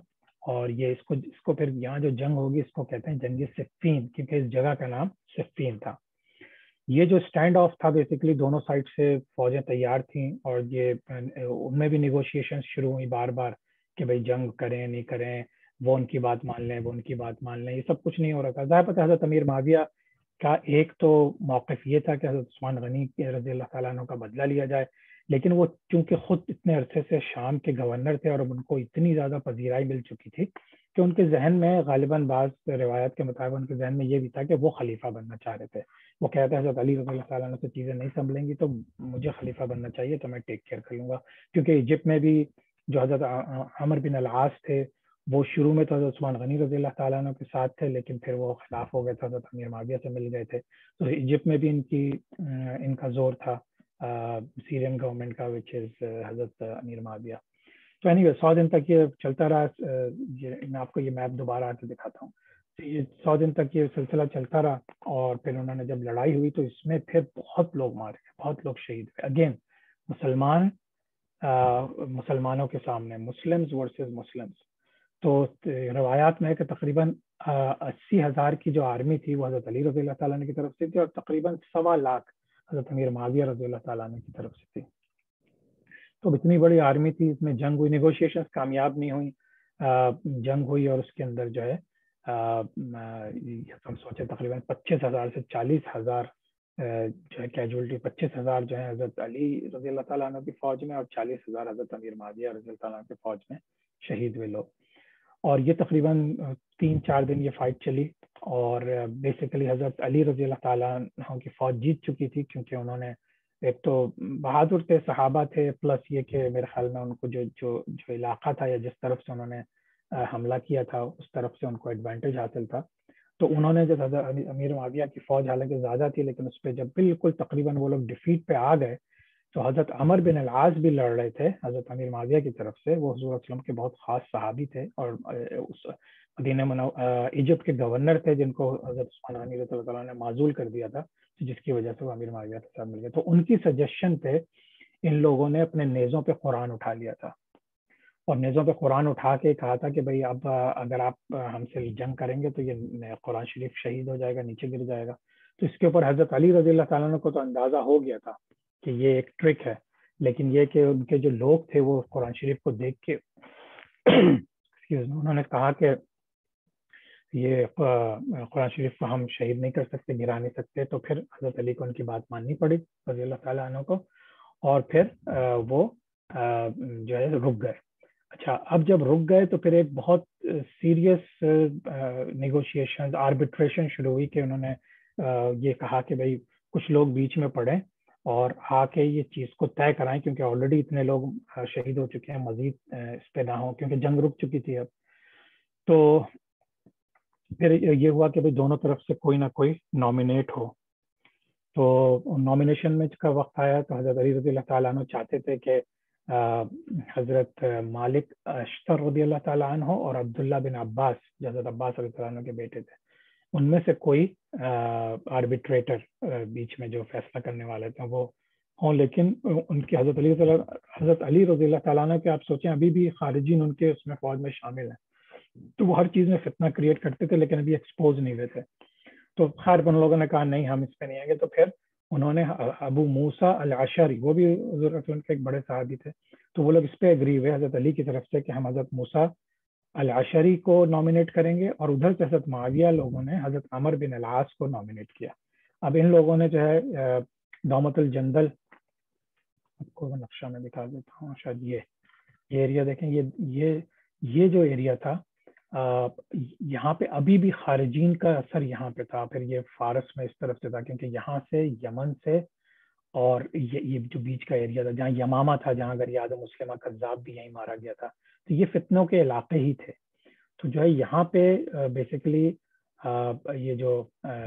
اور یہ اس کو پھر یہاں جو جنگ ہوگی اس کو کہتے ہیں جنگ صفین، کیونکہ اس جگہ کا نام صفین تھا۔ یہ جو اسٹینڈ آف تھا بیسیکلی دونوں سائڈ سے فوجیں تیار تھیں، اور یہ ان میں بھی نیگوشیشن شروع ہوئی بار بار کہ بھائی جنگ کریں نہیں کریں، وہ ان کی بات مان لیں وہ ان کی بات مان لیں، یہ سب کچھ نہیں ہو رہا تھا۔ ظاہر پتہ حضرت امیر معاویہ کا ایک تو موقف یہ تھا کہ حضرت عثمان غنی رضی اللہ تعالیٰ عنہ کا بدلہ لیا جائے، لیکن وہ چونکہ خود اتنے عرصے سے شام کے گورنر تھے اور ان کو اتنی زیادہ پذیرائی مل چکی تھی کہ ان کے ذہن میں غالباً بعض روایت کے مطابق ان کے ذہن میں یہ بھی تھا کہ وہ خلیفہ بننا چاہ رہے تھے۔ وہ کہتے ہیں حضرت علی رضی اللہ تعالیٰ عنہ سے چیزیں نہیں سنبھلیں گی تو مجھے خلیفہ بننا چاہیے، تو میں ٹیک کیئر کر لوں گا، کیونکہ ایجپٹ میں بھی جو حضرت عمر بن العاص تھے وہ شروع میں تو حضرت عثمان غنی رضی اللہ تعالیٰ عنہ کے ساتھ تھے، لیکن پھر وہ خلاف ہو گئے تھے، حضرت امیر معاویہ سے مل گئے تھے، تو ایجپٹ میں بھی ان کا زور تھا، سیرین گورنمنٹ کا، وچ از حضرت امیر معاویہ۔ تو اینی وے 100 دن تک یہ چلتا رہا، میں آپ کو یہ میپ دوبارہ آ کے دکھاتا ہوں، یہ 100 دن تک یہ سلسلہ چلتا رہا، اور پھر انہوں نے جب لڑائی ہوئی تو اس میں پھر بہت لوگ مارے گئے، بہت لوگ شہید ہوئے، اگین مسلمانوں کے سامنے، مسلمز ورسز مسلمز۔ تو روایات میں ہے کہ تقریباً 80,000 کی جو آرمی تھی وہ حضرت علی رضی اللہ تعالیٰ عنہ کی طرف سے تھی، اور تقریباً 1.25 لاکھ حضرت امیر معاویہ رضی اللہ تعالیٰ عنہ کی طرف سے تھی۔ تو اتنی بڑی آرمی تھی، اس میں جنگ ہوئی، نیگوشیشنز کامیاب نہیں ہوئی، جنگ ہوئی، اور اس کے اندر جو ہے ہم سوچے تقریباً 25,000 سے 40,000 جو ہے کیجولٹی، 25,000 جو ہے حضرت علی رضی اللہ تعالیٰ عنہ کی فوج میں، اور 40,000 حضرت امیر معاویہ رضی اللہ تعالیٰ عنہ کی فوج میں شہید ہوئے لوگ۔ اور یہ تقریباً 3-4 دن یہ فائٹ چلی، اور بیسیکلی حضرت علی رضی اللہ تعالیٰ عنہ کی فوج جیت چکی تھی، کیونکہ انہوں نے ایک تو بہادر تھے، صحابہ تھے، پلس یہ کہ میرے خیال میں ان کو جو علاقہ تھا یا جس طرف سے انہوں نے حملہ کیا تھا اس طرف سے ان کو ایڈوانٹیج حاصل تھا، تو انہوں نے جب حضرت امیر معاویہ کی فوج حالانکہ زیادہ تھی لیکن اس پہ جب بالکل تقریباً وہ لوگ ڈیفیٹ پہ آ گئے، تو حضرت عمر بن العاص بھی لڑ رہے تھے حضرت امیر معاویہ کی طرف سے، وہ حضور وسلم کے بہت خاص صحابی تھے، اور اس ایجپٹ کے گورنر تھے جن کو حضرت عثمان غنی رضی اللہ تعالیٰ نے معزول کر دیا تھا، جس کی وجہ سے وہ امیر معاویہ کے ساتھ مل گئے۔ تو ان کی سجیشن پہ ان لوگوں نے اپنے نیزوں پہ قرآن اٹھا لیا تھا، اور نیزوں پہ قرآن اٹھا کے کہا تھا کہ بھائی اب اگر آپ ہم سے جنگ کریں گے تو یہ قرآن شریف شہید ہو جائے گا، نیچے گر جائے گا۔ تو اس کے اوپر حضرت علی رضی اللہ تعالیٰ عنہ کو تو اندازہ ہو گیا تھا کہ یہ ایک ٹرک ہے، لیکن یہ کہ ان کے جو لوگ تھے وہ قرآن شریف کو دیکھ کے انہوں نے کہا کہ یہ قرآن شریف کو ہم شہید نہیں کر سکتے، گرا نہیں سکتے، تو پھر حضرت علی کو ان کی بات ماننی پڑی رضی اللہ تعالیٰ عنہ کو، اور پھر وہ جو ہے رک گئے۔ اچھا اب جب رک گئے تو پھر ایک بہت سیریس نیگوشیشن، آربیٹریشن شروع ہوئی کہ انہوں نے یہ کہا کہ بھائی کچھ لوگ بیچ میں پڑے اور آ کے یہ چیز کو طے کرائیں، کیونکہ آلریڈی اتنے لوگ شہید ہو چکے ہیں، مزید اس پہ نہ ہو، کیونکہ جنگ رک چکی تھی اب. تو پھر یہ ہوا کہ بھائی دونوں طرف سے کوئی نہ کوئی نامینیٹ ہو. تو نامینیشن میں کا وقت آیا تو حضرت علی رضی اللہ تعالیٰ عنہ چاہتے تھے کہ حضرت مالک اشتر رضی اللہ تعالیٰ عنہ اور عبداللہ بن عباس، جو حضرت عباس رضی اللہ عنہ کے بیٹے تھے، ان میں سے کوئی آربیٹریٹر بیچ میں جو فیصلہ کرنے والے تھے وہ ہوں. لیکن ان کی حضرت علی رضی اللہ تعالیٰ عنہ کے آپ سوچیں ابھی بھی خارجین ان کے اس میں فوج میں شامل ہیں، تو وہ ہر چیز میں فتنہ کریٹ کرتے تھے لیکن ابھی ایکسپوز نہیں ہوئے تھے. تو خیر ان لوگوں نے کہا نہیں ہم اس پہ نہیں آئیں گے. تو پھر انہوں نے ابو موسیٰ الاشعری، وہ بھی حضور کے ایک بڑے صحابی تھے، تو وہ لوگ اس پہ اگری ہوئے حضرت علی کی طرف سے کہ ہم حضرت موسیٰ الاشعری کو نامینیٹ کریں گے، اور ادھر سے حضرت معاویہ لوگوں نے حضرت عمر بن العاص کو نامینیٹ کیا. اب ان لوگوں نے جو ہے دومت الجندل، آپ کو نقشہ میں دکھا دیتا ہوں، شاید یہ ایریا دیکھیں، یہ جو ایریا تھا یہاں پہ ابھی بھی خارجین کا اثر یہاں پہ تھا. پھر یہ فارس میں اس طرف سے تھا، کیونکہ یہاں سے یمن سے، اور یہ جو بیچ کا ایریا تھا جہاں یمامہ تھا، جہاں اگر یاد مسلمہ کذاب بھی یہیں مارا گیا تھا، تو یہ فتنوں کے علاقے ہی تھے. تو جو ہے یہاں پہ بیسیکلی یہ جو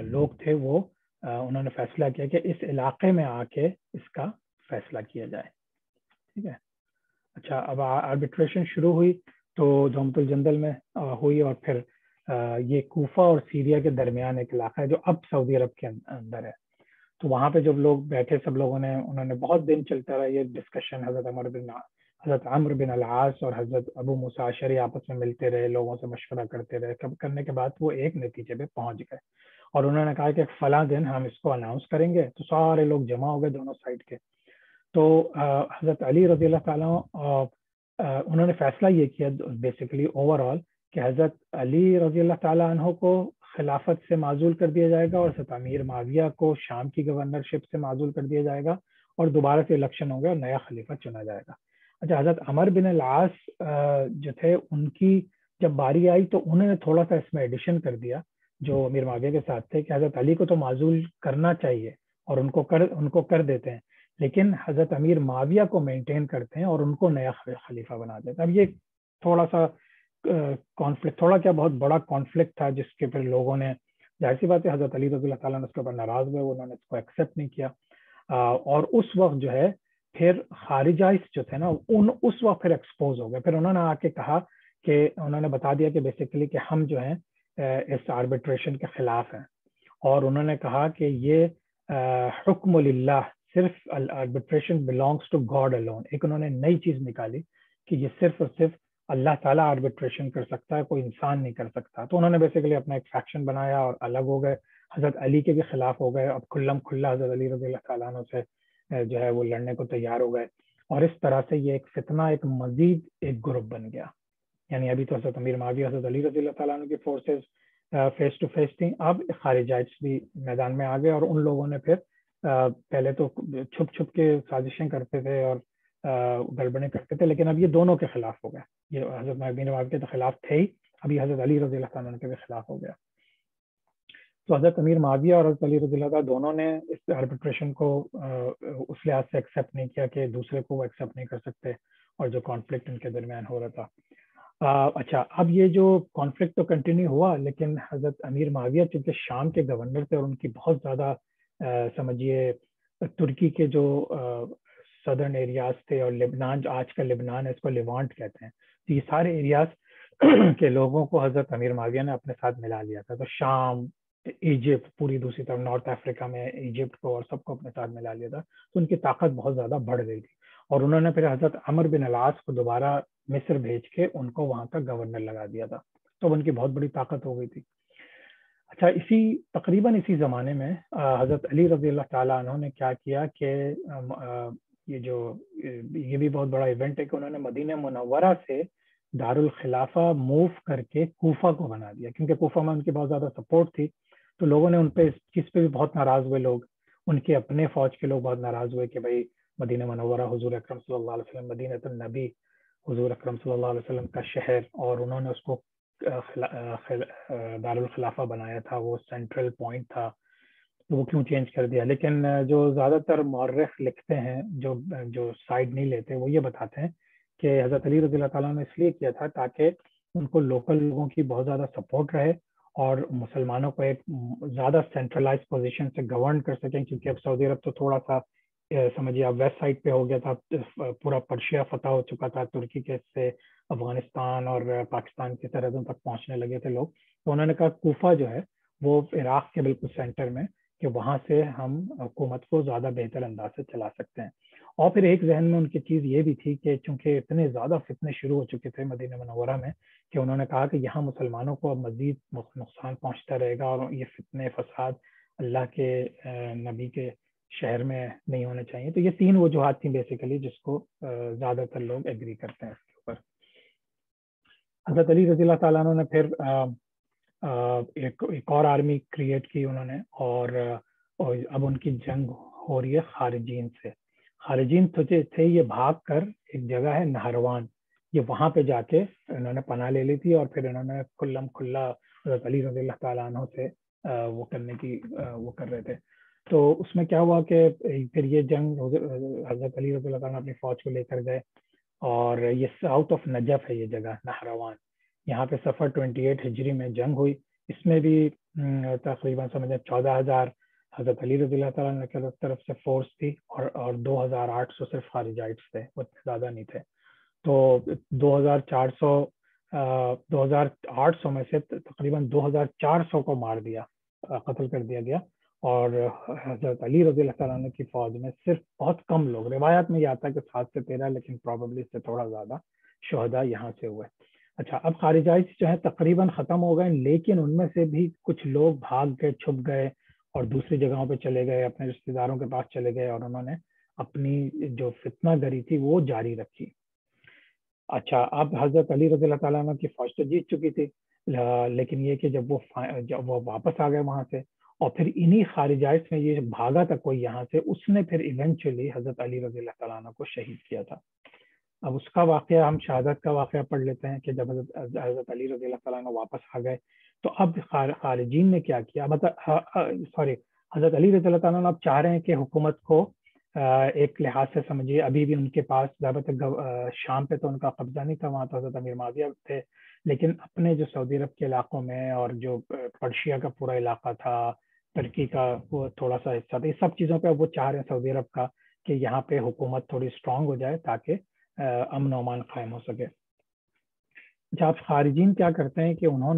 لوگ تھے وہ انہوں نے فیصلہ کیا کہ اس علاقے میں آ کے اس کا فیصلہ کیا جائے. ٹھیک ہے. اچھا، اب آربیٹریشن شروع ہوئی تو دومت الجندل میں ہوئی، اور پھر یہ کوفہ اور سیریا کے درمیان ایک علاقہ ہے جو اب سعودی عرب کے اندر ہے. تو وہاں پہ جب لوگ بیٹھے سب لوگوں نے، انہوں نے بہت دن چلتا رہا یہ ڈسکشن. حضرت عمر بن العاص اور حضرت ابو موسیٰ اشعری آپس میں ملتے رہے، لوگوں سے مشورہ کرتے رہے. کرنے کے بعد وہ ایک نتیجے پہ پہنچ گئے، اور انہوں نے کہا کہ فلاں دن ہم اس کو اناؤنس کریں گے. تو سارے لوگ جمع ہو گئے دونوں سائڈ کے. تو حضرت علی رضی اللہ تعالیٰ انہوں نے فیصلہ یہ کیا بیسیکلی اوور آل کہ حضرت علی رضی اللہ تعالیٰ عنہ کو خلافت سے معزول کر دیا جائے گا، اور حضرت امیر معاویہ کو شام کی گورنرشپ سے معزول کر دیا جائے گا، اور دوبارہ سے الیکشن ہوں گے اور نیا خلیفہ چنا جائے گا. اچھا، حضرت عمر بن العاص جو تھے ان کی جب باری آئی تو انہوں نے تھوڑا سا اس میں ایڈیشن کر دیا جو امیر معاویہ کے ساتھ تھے کہ حضرت علی کو تو معزول کرنا چاہیے، اور ان کو کر دیتے ہیں، لیکن حضرت امیر معاویہ کو مینٹین کرتے ہیں اور ان کو نیا خلیفہ بنا دیتے ہیں. اب یہ تھوڑا سا کانفلکٹ، تھوڑا کیا بہت بڑا کانفلکٹ تھا، جس کے پھر لوگوں نے ظاہر سی بات ہے حضرت علی رضی اللہ تعالیٰ نے اس کے اوپر ناراض ہوئے، انہوں نے اس کو ایکسیپٹ نہیں کیا. اور اس وقت جو ہے پھر خارجائز جو تھے نا اس وقت پھر ایکسپوز ہو گئے. پھر انہوں نے آ کے کہا کہ انہوں نے بتا دیا کہ بیسیکلی کہ ہم جو ہیں اس آربیٹریشن کے خلاف ہیں، اور انہوں نے کہا کہ یہ حکم للہ، صرف arbitration belongs to God alone. ایک انہوں نے نئی چیز نکالی کہ یہ صرف اور صرف اللہ تعالیٰ آربیٹریشن کر سکتا ہے، کوئی انسان نہیں کر سکتا. تو انہوں نے بیسیکلی اپنا ایک فیکشن بنایا اور الگ ہو گئے، حضرت علی کے بھی خلاف ہو گئے. اب کھلم کھلا حضرت علی رضی اللہ تعالیٰ عنہ سے جو ہے وہ لڑنے کو تیار ہو گئے، اور اس طرح سے یہ ایک فتنہ ایک مزید ایک گروپ بن گیا. یعنی ابھی تو حضرت امیر معاویہ حضرت علی رضی اللہ تعالیٰ عنہ کی فورسز فیس ٹو فیس تھیں، اب خارجائز بھی میدان میں آ گئے، اور ان لوگوں نے پھر پہلے تو چھپ چھپ کے سازشیں کرتے تھے اور گڑبڑیں کرتے تھے، لیکن اب یہ دونوں کے خلاف ہو گیا. یہ حضرت امیر معاویہ کے خلاف تھے ہی، ابھی حضرت علی رضی اللہ تعالیٰ عنہ کے بھی خلاف ہو گیا. تو حضرت امیر معاویہ اور حضرت علی رضی اللہ تعالیٰ دونوں نے اس آربیٹریشن کو اس لحاظ سے ایکسیپٹ نہیں کیا کہ دوسرے کو وہ ایکسیپٹ نہیں کر سکتے، اور جو کانفلکٹ ان کے درمیان ہو رہا تھا. اچھا، اب یہ جو کانفلکٹ تو کنٹینیو ہوا، لیکن حضرت امیر معاویہ چونکہ شام کے گورنر تھے اور ان کی بہت زیادہ سمجھیے ترکی کے جو سدرن ایریاز تھے، اور لبنان جو آج کا لبنان ہے اس کو لیوانٹ کہتے ہیں، تو یہ سارے ایریاز کے لوگوں کو حضرت امیر معاویہ نے اپنے ساتھ ملا لیا تھا. تو شام، ایجپٹ، پوری دوسری طرف نارتھ افریقہ میں ایجپٹ کو اور سب کو اپنے ساتھ ملا لیا تھا. تو ان کی طاقت بہت زیادہ بڑھ گئی تھی، اور انہوں نے پھر حضرت عمر بن العاص کو دوبارہ مصر بھیج کے ان کو وہاں کا گورنر لگا دیا تھا. تو ان کی بہت بڑی طاقت ہو گئی تھی. اچھا، تقریباً اسی زمانے میں حضرت علی رضی اللہ تعالیٰ عنہ نے کیا کیا کہ یہ بھی بہت بڑا ایونٹ ہے کہ انہوں نے مدینہ منورہ سے دارالخلافہ موو کر کے کوفہ کو بنا دیا، کیونکہ کوفہ میں ان کی بہت زیادہ سپورٹ تھی. تو لوگوں نے ان پہ اس چیز پہ بھی بہت ناراض ہوئے، لوگ ان کے اپنے فوج کے لوگ بہت ناراض ہوئے کہ بھائی مدینہ منورہ حضور اکرم صلی اللہ علیہ وسلم، مدینہ النبی، حضور اکرم صلی اللہ علیہ وسلم کا شہر، اور انہوں نے اس کو دارالخلافہ بنایا تھا، وہ سینٹرل پوائنٹ تھا. تو وہ کیوں چینج کر دیا. لیکن جو زیادہ تر مورخ لکھتے ہیں جو جو سائڈ نہیں لیتے وہ یہ بتاتے ہیں کہ حضرت علی رضی اللہ تعالیٰ نے اس لیے کیا تھا تاکہ ان کو لوکل لوگوں کی بہت زیادہ سپورٹ رہے اور مسلمانوں کو ایک زیادہ سینٹرلائز پوزیشن سے گورن کر سکیں, کیونکہ اب سعودی عرب تو تھوڑا سا سمجھیے اب ویسٹ سائڈ پہ ہو گیا تھا, پورا پرشیا فتح ہو چکا تھا, ترکی کے سے افغانستان اور پاکستان کی سرحدوں تک پہنچنے لگے تھے لوگ. تو انہوں نے کہا کوفہ جو ہے وہ عراق کے بالکل سینٹر میں, کہ وہاں سے ہم حکومت کو زیادہ بہتر انداز سے چلا سکتے ہیں. اور پھر ایک ذہن میں ان کی چیز یہ بھی تھی کہ چونکہ اتنے زیادہ فتنے شروع ہو چکے تھے مدینہ منورہ میں, کہ انہوں نے کہا کہ یہاں مسلمانوں کو اب مزید نقصان پہنچتا رہے گا اور یہ فتنے فساد اللہ کے نبی کے شہر میں نہیں ہونے چاہیے. تو یہ 3 وجوہات تھیں بیسیکلی جس کو زیادہ تر لوگ ایگری کرتے ہیں اس کے اوپر. حضرت علی رضی اللہ تعالیٰ عنہ نے پھر ایک اور آرمی کریٹ کی انہوں نے, اور اب ان کی جنگ ہو رہی ہے خارجین سے. خارجین تھے یہ بھاگ کر ایک جگہ ہے نہروان, یہ وہاں پہ جا کے انہوں نے پناہ لے لی تھی, اور پھر انہوں نے کلم کھلا حضرت علی رضی اللہ تعالیٰ عنہ سے وہ کرنے کی وہ کر رہے تھے. تو اس میں کیا ہوا کہ پھر یہ جنگ حضرت علی رضی اللہ تعالیٰ اپنی فوج کو لے کر گئے, اور یہ ساؤتھ آف نجف ہے یہ جگہ نہروان. یہاں پہ سفر 28 ہجری میں جنگ ہوئی. اس میں بھی تقریباً سمجھیں 14,000 حضرت علی رضی اللہ تعالیٰ کی طرف سے فورس تھی, اور 2,800 صرف خارجائٹس تھے, وہ زیادہ نہیں تھے. تو 2,800 میں سے تقریباً 2,400 کو مار دیا, قتل کر دیا گیا, اور حضرت علی رضی اللہ تعالیٰ عنہ کی فوج میں صرف بہت کم لوگ, روایات میں یہ آتا ہے کہ 7 سے 13, لیکن پروبیبلی اس سے تھوڑا زیادہ شہداء یہاں سے ہوئے. اچھا, اب خارجائٹ جو ہے تقریباً ختم ہو گئے, لیکن ان میں سے بھی کچھ لوگ بھاگ گئے, چھپ گئے اور دوسری جگہوں پہ چلے گئے, اپنے رشتہ داروں کے پاس چلے گئے, اور انہوں نے اپنی جو فتنہ گری تھی وہ جاری رکھی. اچھا, اب حضرت علی رضی اللہ تعالیٰ عنہ کی فوج تو جیت چکی تھی, لیکن یہ کہ جب وہ واپس آ گئے وہاں سے, اور پھر انہی خارجائٹ میں یہ بھاگا تھا کوئی یہاں سے, اس نے پھر ایونچولی حضرت علی رضی اللہ تعالیٰ عنہ کو شہید کیا تھا. اب اس کا واقعہ ہم شہادت کا واقعہ پڑھ لیتے ہیں کہ جب حضرت علی رضی اللہ تعالیٰ عنہ واپس آ گئے تو اب خارجین نے کیا کیا, حضرت علی رضی اللہ تعالیٰ عنہ اب چاہ رہے ہیں کہ حکومت کو ایک لحاظ سے سمجھیے ابھی بھی ان کے پاس شام پہ تو ان کا قبضہ نہیں تھا, وہاں تو حضرت امیر معاویہ تھے, لیکن اپنے جو سعودی عرب کے علاقوں میں اور جو پرشیا کا پورا علاقہ تھا, ترکی کا وہ تھوڑا سا حصہ تھا, اس سب چیزوں پہ وہ چاہ رہے ہیں سعودی عرب کا کہ یہاں پہ حکومت تھوڑی اسٹرانگ ہو جائے تاکہ امن و امان قائم ہو سکے. جب خارجین کیا کرتے ہیں کہ انہوں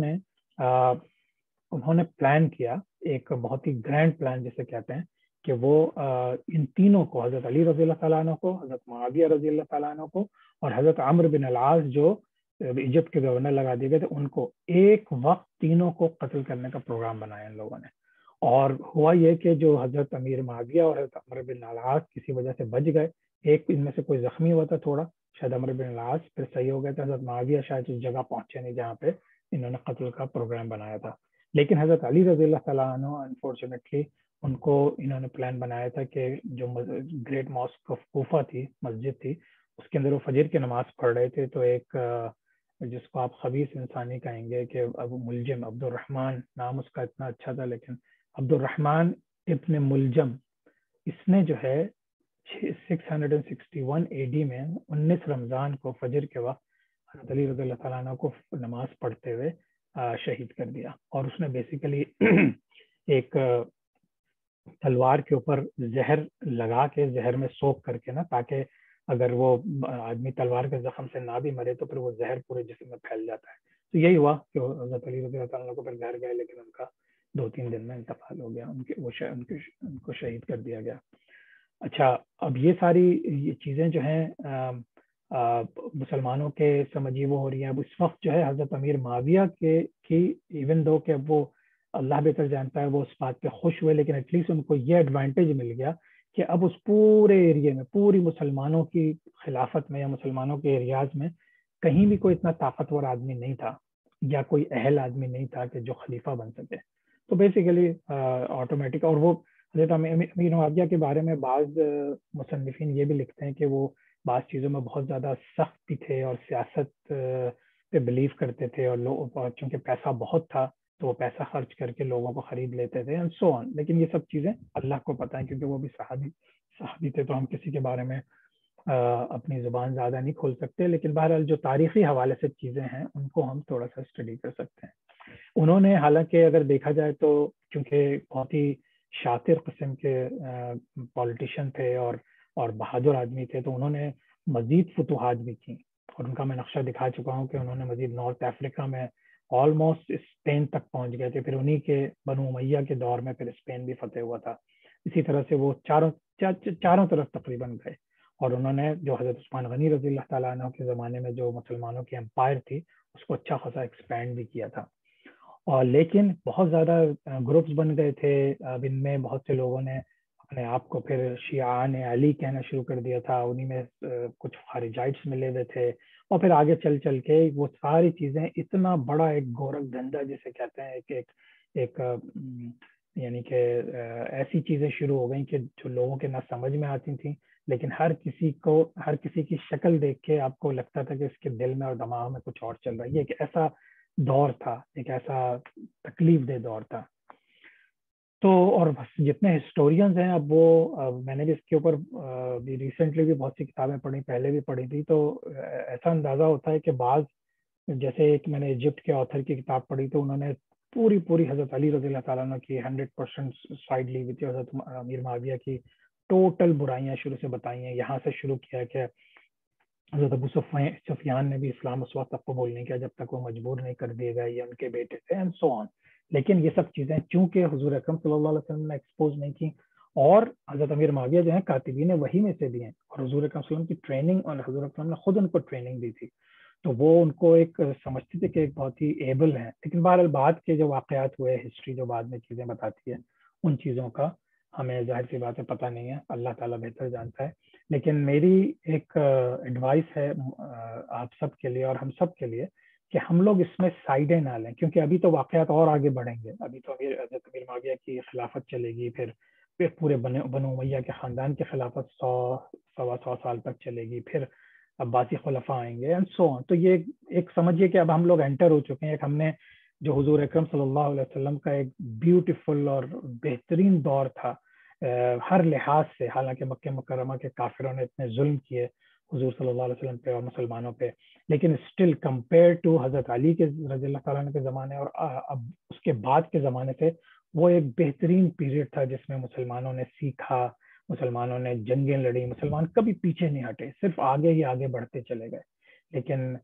نے پلان کیا, ایک بہت ہی گرینڈ پلان جسے کہتے ہیں, کہ وہ ان تینوں کو, حضرت علی رضی اللہ تعالیٰ عنہ کو, حضرت معاویہ رضی اللہ تعالیٰ عنہ کو, اور حضرت عمرو بن العاص جو ایجپٹ کے گورنر لگا دیے گئے تھے, ان کو ایک وقت تینوں کو قتل کرنے کا پروگرام بنایا ان لوگوں نے. اور ہوا یہ کہ جو حضرت امیر معاویہ اور حضرت عمرو بن العاص کسی وجہ سے بچ گئے, ایک ان میں سے کوئی زخمی ہوا تھا تھوڑا, شاید عمرو بن العاص پھر صحیح ہو گیا تھا, حضرت معاویہ شاید اس جگہ پہنچے نہیں جہاں پہ انہوں نے قتل کا پروگرام بنایا تھا. لیکن حضرت علی رضی اللہ تعالیٰ عنہ انفارچونیٹلی ان کو انہوں نے پلان بنایا تھا کہ جو گریٹ ماسک آف کوفہ تھی, مسجد تھی, اس کے اندر وہ فجر کی نماز پڑھ رہے تھے. تو ایک جس کو آپ خبیث انسانی کہیں گے کہ ابو ملجم, عبد الرحمن نام اس کا اتنا اچھا تھا, لیکن عبد الرحمن ابن ملجم, اس نے جو ہے 661 AD میں 19 رمضان کو فجر کے وقت حضرت علی رضی اللہ تعالیٰ عنہ کو نماز پڑھتے ہوئے شہید کر دیا. اور اس نے بیسیکلی ایک تلوار کے اوپر زہر لگا کے, زہر میں سوک کر کے نا, تاکہ اگر وہ آدمی تلوار کے زخم سے نہ بھی مرے تو پھر وہ زہر پورے جسم میں پھیل جاتا ہے. تو یہی ہوا کہ حضرت علی رضی اللہ تعالیٰ عنہ کو پھر گھر گئے, لیکن ان کا 2-3 دن میں انتقال ہو گیا, ان کو شہید کر دیا گیا. اچھا, اب یہ ساری یہ چیزیں جو ہیں مسلمانوں کے سمجھیے وہ ہو رہی ہیں. اب اس وقت جو ہے حضرت امیر معاویہ کی ایون دو کہ وہ اللہ بہتر جانتا ہے وہ اس بات پہ خوش ہوئے, لیکن ایٹ لیسٹ ان کو یہ ایڈوانٹیج مل گیا کہ اب اس پورے ایریے میں, پوری مسلمانوں کی خلافت میں یا مسلمانوں کے ایریاز میں کہیں بھی کوئی اتنا طاقتور آدمی نہیں تھا یا کوئی اہل آدمی نہیں تھا کہ جو خلیفہ بن سکے. تو بیسیکلی آٹومیٹک, اور وہ حضرت امیر معاویہ کے بارے میں بعض مصنفین یہ بھی لکھتے ہیں کہ وہ بعض چیزوں میں بہت زیادہ سخت بھی تھے اور سیاست پہ بلیو کرتے تھے, اور لوگ چونکہ پیسہ بہت تھا تو وہ پیسہ خرچ کر کے لوگوں کو خرید لیتے تھے اینڈ سو آن. لیکن یہ سب چیزیں اللہ کو پتہ ہیں کیونکہ وہ بھی صحابی تھے, تو ہم کسی کے بارے میں اپنی زبان زیادہ نہیں کھول سکتے. لیکن بہرحال جو تاریخی حوالے سے چیزیں ہیں ان کو ہم تھوڑا سا اسٹڈی کر سکتے ہیں. انہوں نے حالانکہ اگر دیکھا جائے تو چونکہ بہت ہی شاطر قسم کے پولیٹیشین تھے اور بہادر آدمی تھے, تو انہوں نے مزید فتوحات بھی کی, اور ان کا میں نقشہ دکھا چکا ہوں کہ انہوں نے مزید نارتھ افریقہ میں آلموسٹ اسپین تک پہنچ گئے تھے. پھر انہی کے بنو امیہ کے دور میں پھر اسپین بھی فتح ہوا تھا. اسی طرح سے وہ چاروں طرف تقریباً گئے, اور انہوں نے جو حضرت عثمان غنی رضی اللہ تعالیٰ عنہ کے زمانے میں جو مسلمانوں کی امپائر تھی اس کو اچھا خاصا ایکسپینڈ بھی کیا تھا. اور لیکن بہت زیادہ گروپس بن گئے تھے. اب ان میں بہت سے لوگوں نے اپنے آپ کو پھر شیعان علی کہنا شروع کر دیا تھا, انہی میں کچھ خارجائٹس ملے ہوئے تھے, اور پھر آگے چل چل کے وہ ساری چیزیں اتنا بڑا ایک گورکھ دھندا جسے کہتے ہیں ایک یعنی کہ ایسی چیزیں شروع ہو گئیں کہ جو لوگوں کے نہ سمجھ میں آتی تھیں, لیکن ہر کسی کی شکل دیکھ کے آپ کو لگتا تھا کہ اس کے دل میں اور دماغ میں کچھ اور چل رہا ہے. یہ ایک ایسا دور تھا, ایک ایسا تکلیف دہ دور تھا. تو اور جتنے ہسٹورینز ہیں, اب وہ میں نے بھی اس کے اوپر ریسنٹلی بھی بہت سی کتابیں پڑھی, پہلے بھی پڑھی تھی, تو ایسا اندازہ ہوتا ہے کہ بعض, جیسے ایک میں نے ایجپٹ کے آتھر کی کتاب پڑھی تو انہوں نے پوری حضرت علی رضی اللہ تعالیٰ عنہ کی 100% سائڈ لی ہوئی تھی, حضرت امیر معاویہ کی ٹوٹل برائیاں شروع سے بتائی ہیں. یہاں سے شروع کیا کہ حضرت ابو سفیان نے بھی اسلام اس وقت تک قبول نہیں کیا جب تک وہ مجبور نہیں کر دیے گئے, یہ ان کے بیٹے تھے اینڈ سو آن. لیکن یہ سب چیزیں چونکہ حضور اکرم صلی اللہ علیہ وسلم نے ایکسپوز نہیں کی, اور حضرت امیر معاویہ جو ہیں کاتبین وحی میں سے بھی ہیں, اور حضور اکرم صلی اللہ علیہ وسلم کی ٹریننگ, اور حضور اکرم نے خود ان کو ٹریننگ دی تھی, تو وہ ان کو ایک سمجھتے تھے کہ ایک بہت ہی ایبل ہیں. لیکن بہرحال بعد کے جو واقعات ہوئے, ہسٹری جو بعد میں چیزیں بتاتی ہے, ان چیزوں کا ہمیں ظاہر سی بات ہے پتہ نہیں ہے, اللہ تعالیٰ بہتر جانتا ہے. لیکن میری ایک ایڈوائس ہے آپ سب کے لیے اور ہم سب کے لیے کہ ہم لوگ اس میں سائڈیں نہ لیں, کیونکہ ابھی تو واقعات اور آگے بڑھیں گے. ابھی تو حضرت امیر معاویہ کی خلافت چلے گی, پھر پورے بنو امیہ کے خاندان کی خلافت 100 سال تک چلے گی, پھر عباسی خلفاء آئیں گے اینڈ سو آن. تو یہ ایک سمجھیے کہ اب ہم لوگ انٹر ہو چکے ہیں, ایک ہم نے جو حضور اکرم صلی اللہ علیہ وسلم کا ایک بیوٹیفل اور بہترین دور تھا ہر لحاظ سے. حالانکہ مکہ مکرمہ کے کافروں نے اتنے ظلم کیے حضور صلی اللہ علیہ وسلم پہ اور مسلمانوں پہ, لیکن اسٹل کمپیئر ٹو حضرت علی کے رضی اللہ تعالیٰ عنہ کے زمانے اور اب اس کے بعد کے زمانے سے وہ ایک بہترین پیریڈ تھا جس میں مسلمانوں نے سیکھا, مسلمانوں نے جنگیں لڑی, مسلمان کبھی پیچھے نہیں ہٹے, صرف آگے ہی آگے بڑھتے چلے گئے. لیکن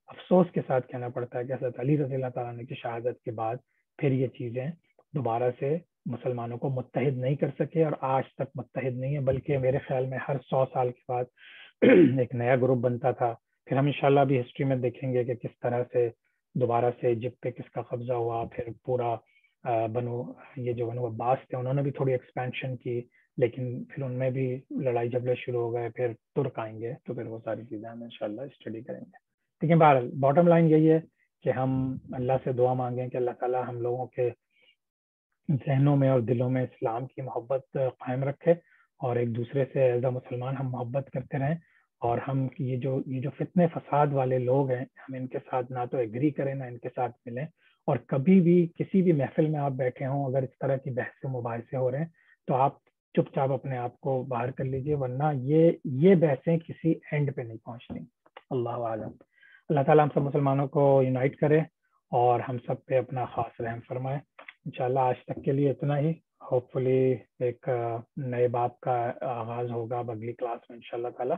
افسوس کے ساتھ کہنا پڑتا ہے کہ حضرت علی رضی اللہ تعالیٰ عنہ کی شہادت کے بعد پھر یہ چیزیں دوبارہ سے مسلمانوں کو متحد نہیں کر سکے, اور آج تک متحد نہیں ہے, بلکہ میرے خیال میں ہر 100 سال کے بعد ایک نیا گروپ بنتا تھا. پھر ہم انشاءاللہ بھی ہسٹری میں دیکھیں گے کہ کس طرح سے دوبارہ سے ایجپٹ پہ کس کا قبضہ ہوا, پھر پورا بنو عباس تھے انہوں نے بھی تھوڑی ایکسپینشن کی, لیکن پھر ان میں بھی لڑائی جھگڑے شروع ہو گئے, پھر ترک آئیں گے, تو پھر وہ ساری چیزیں ہم انشاءاللہ اسٹڈی کریں گے. لیکن بہرحال باٹم لائن یہی ہے کہ ہم اللہ سے دعا مانگیں کہ اللہ تعالیٰ ہم لوگوں کے ذہنوں میں اور دلوں میں اسلام کی محبت قائم رکھے, اور ایک دوسرے سے ایز اے مسلمان ہم محبت کرتے رہیں, اور ہم یہ جو فتنے فساد والے لوگ ہیں ہم ان کے ساتھ نہ تو ایگری کریں نہ ان کے ساتھ ملیں. اور کبھی بھی کسی بھی محفل میں آپ بیٹھے ہوں, اگر اس طرح کی بحث و مباحثے ہو رہے ہیں تو آپ چپ چاپ اپنے آپ کو باہر کر لیجئے, ورنہ یہ بحثیں کسی اینڈ پہ نہیں پہنچتی. اللہ عالم. اللہ تعالیٰ ہم سب مسلمانوں کو یونائٹ کرے اور ہم سب پہ اپنا خاص رحم فرمائے. انشاءاللہ آج تک کے لیے اتنا ہی. ہوپ فلی ایک نئے باب کا آغاز ہوگا اگلی کلاس میں انشاءاللہ تعالیٰ.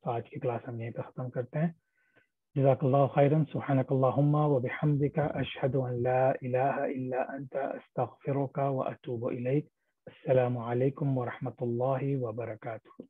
تو آج کی کلاس ہم یہیں پہ ختم کرتے ہیں. جزاک اللہ خیرا. سبحانک اللہم و بحمدک, اشہد ان لا الہ الا انت, استغفرک و اتوب الیک. السلام علیکم ورحمۃ اللہ وبرکاتہ.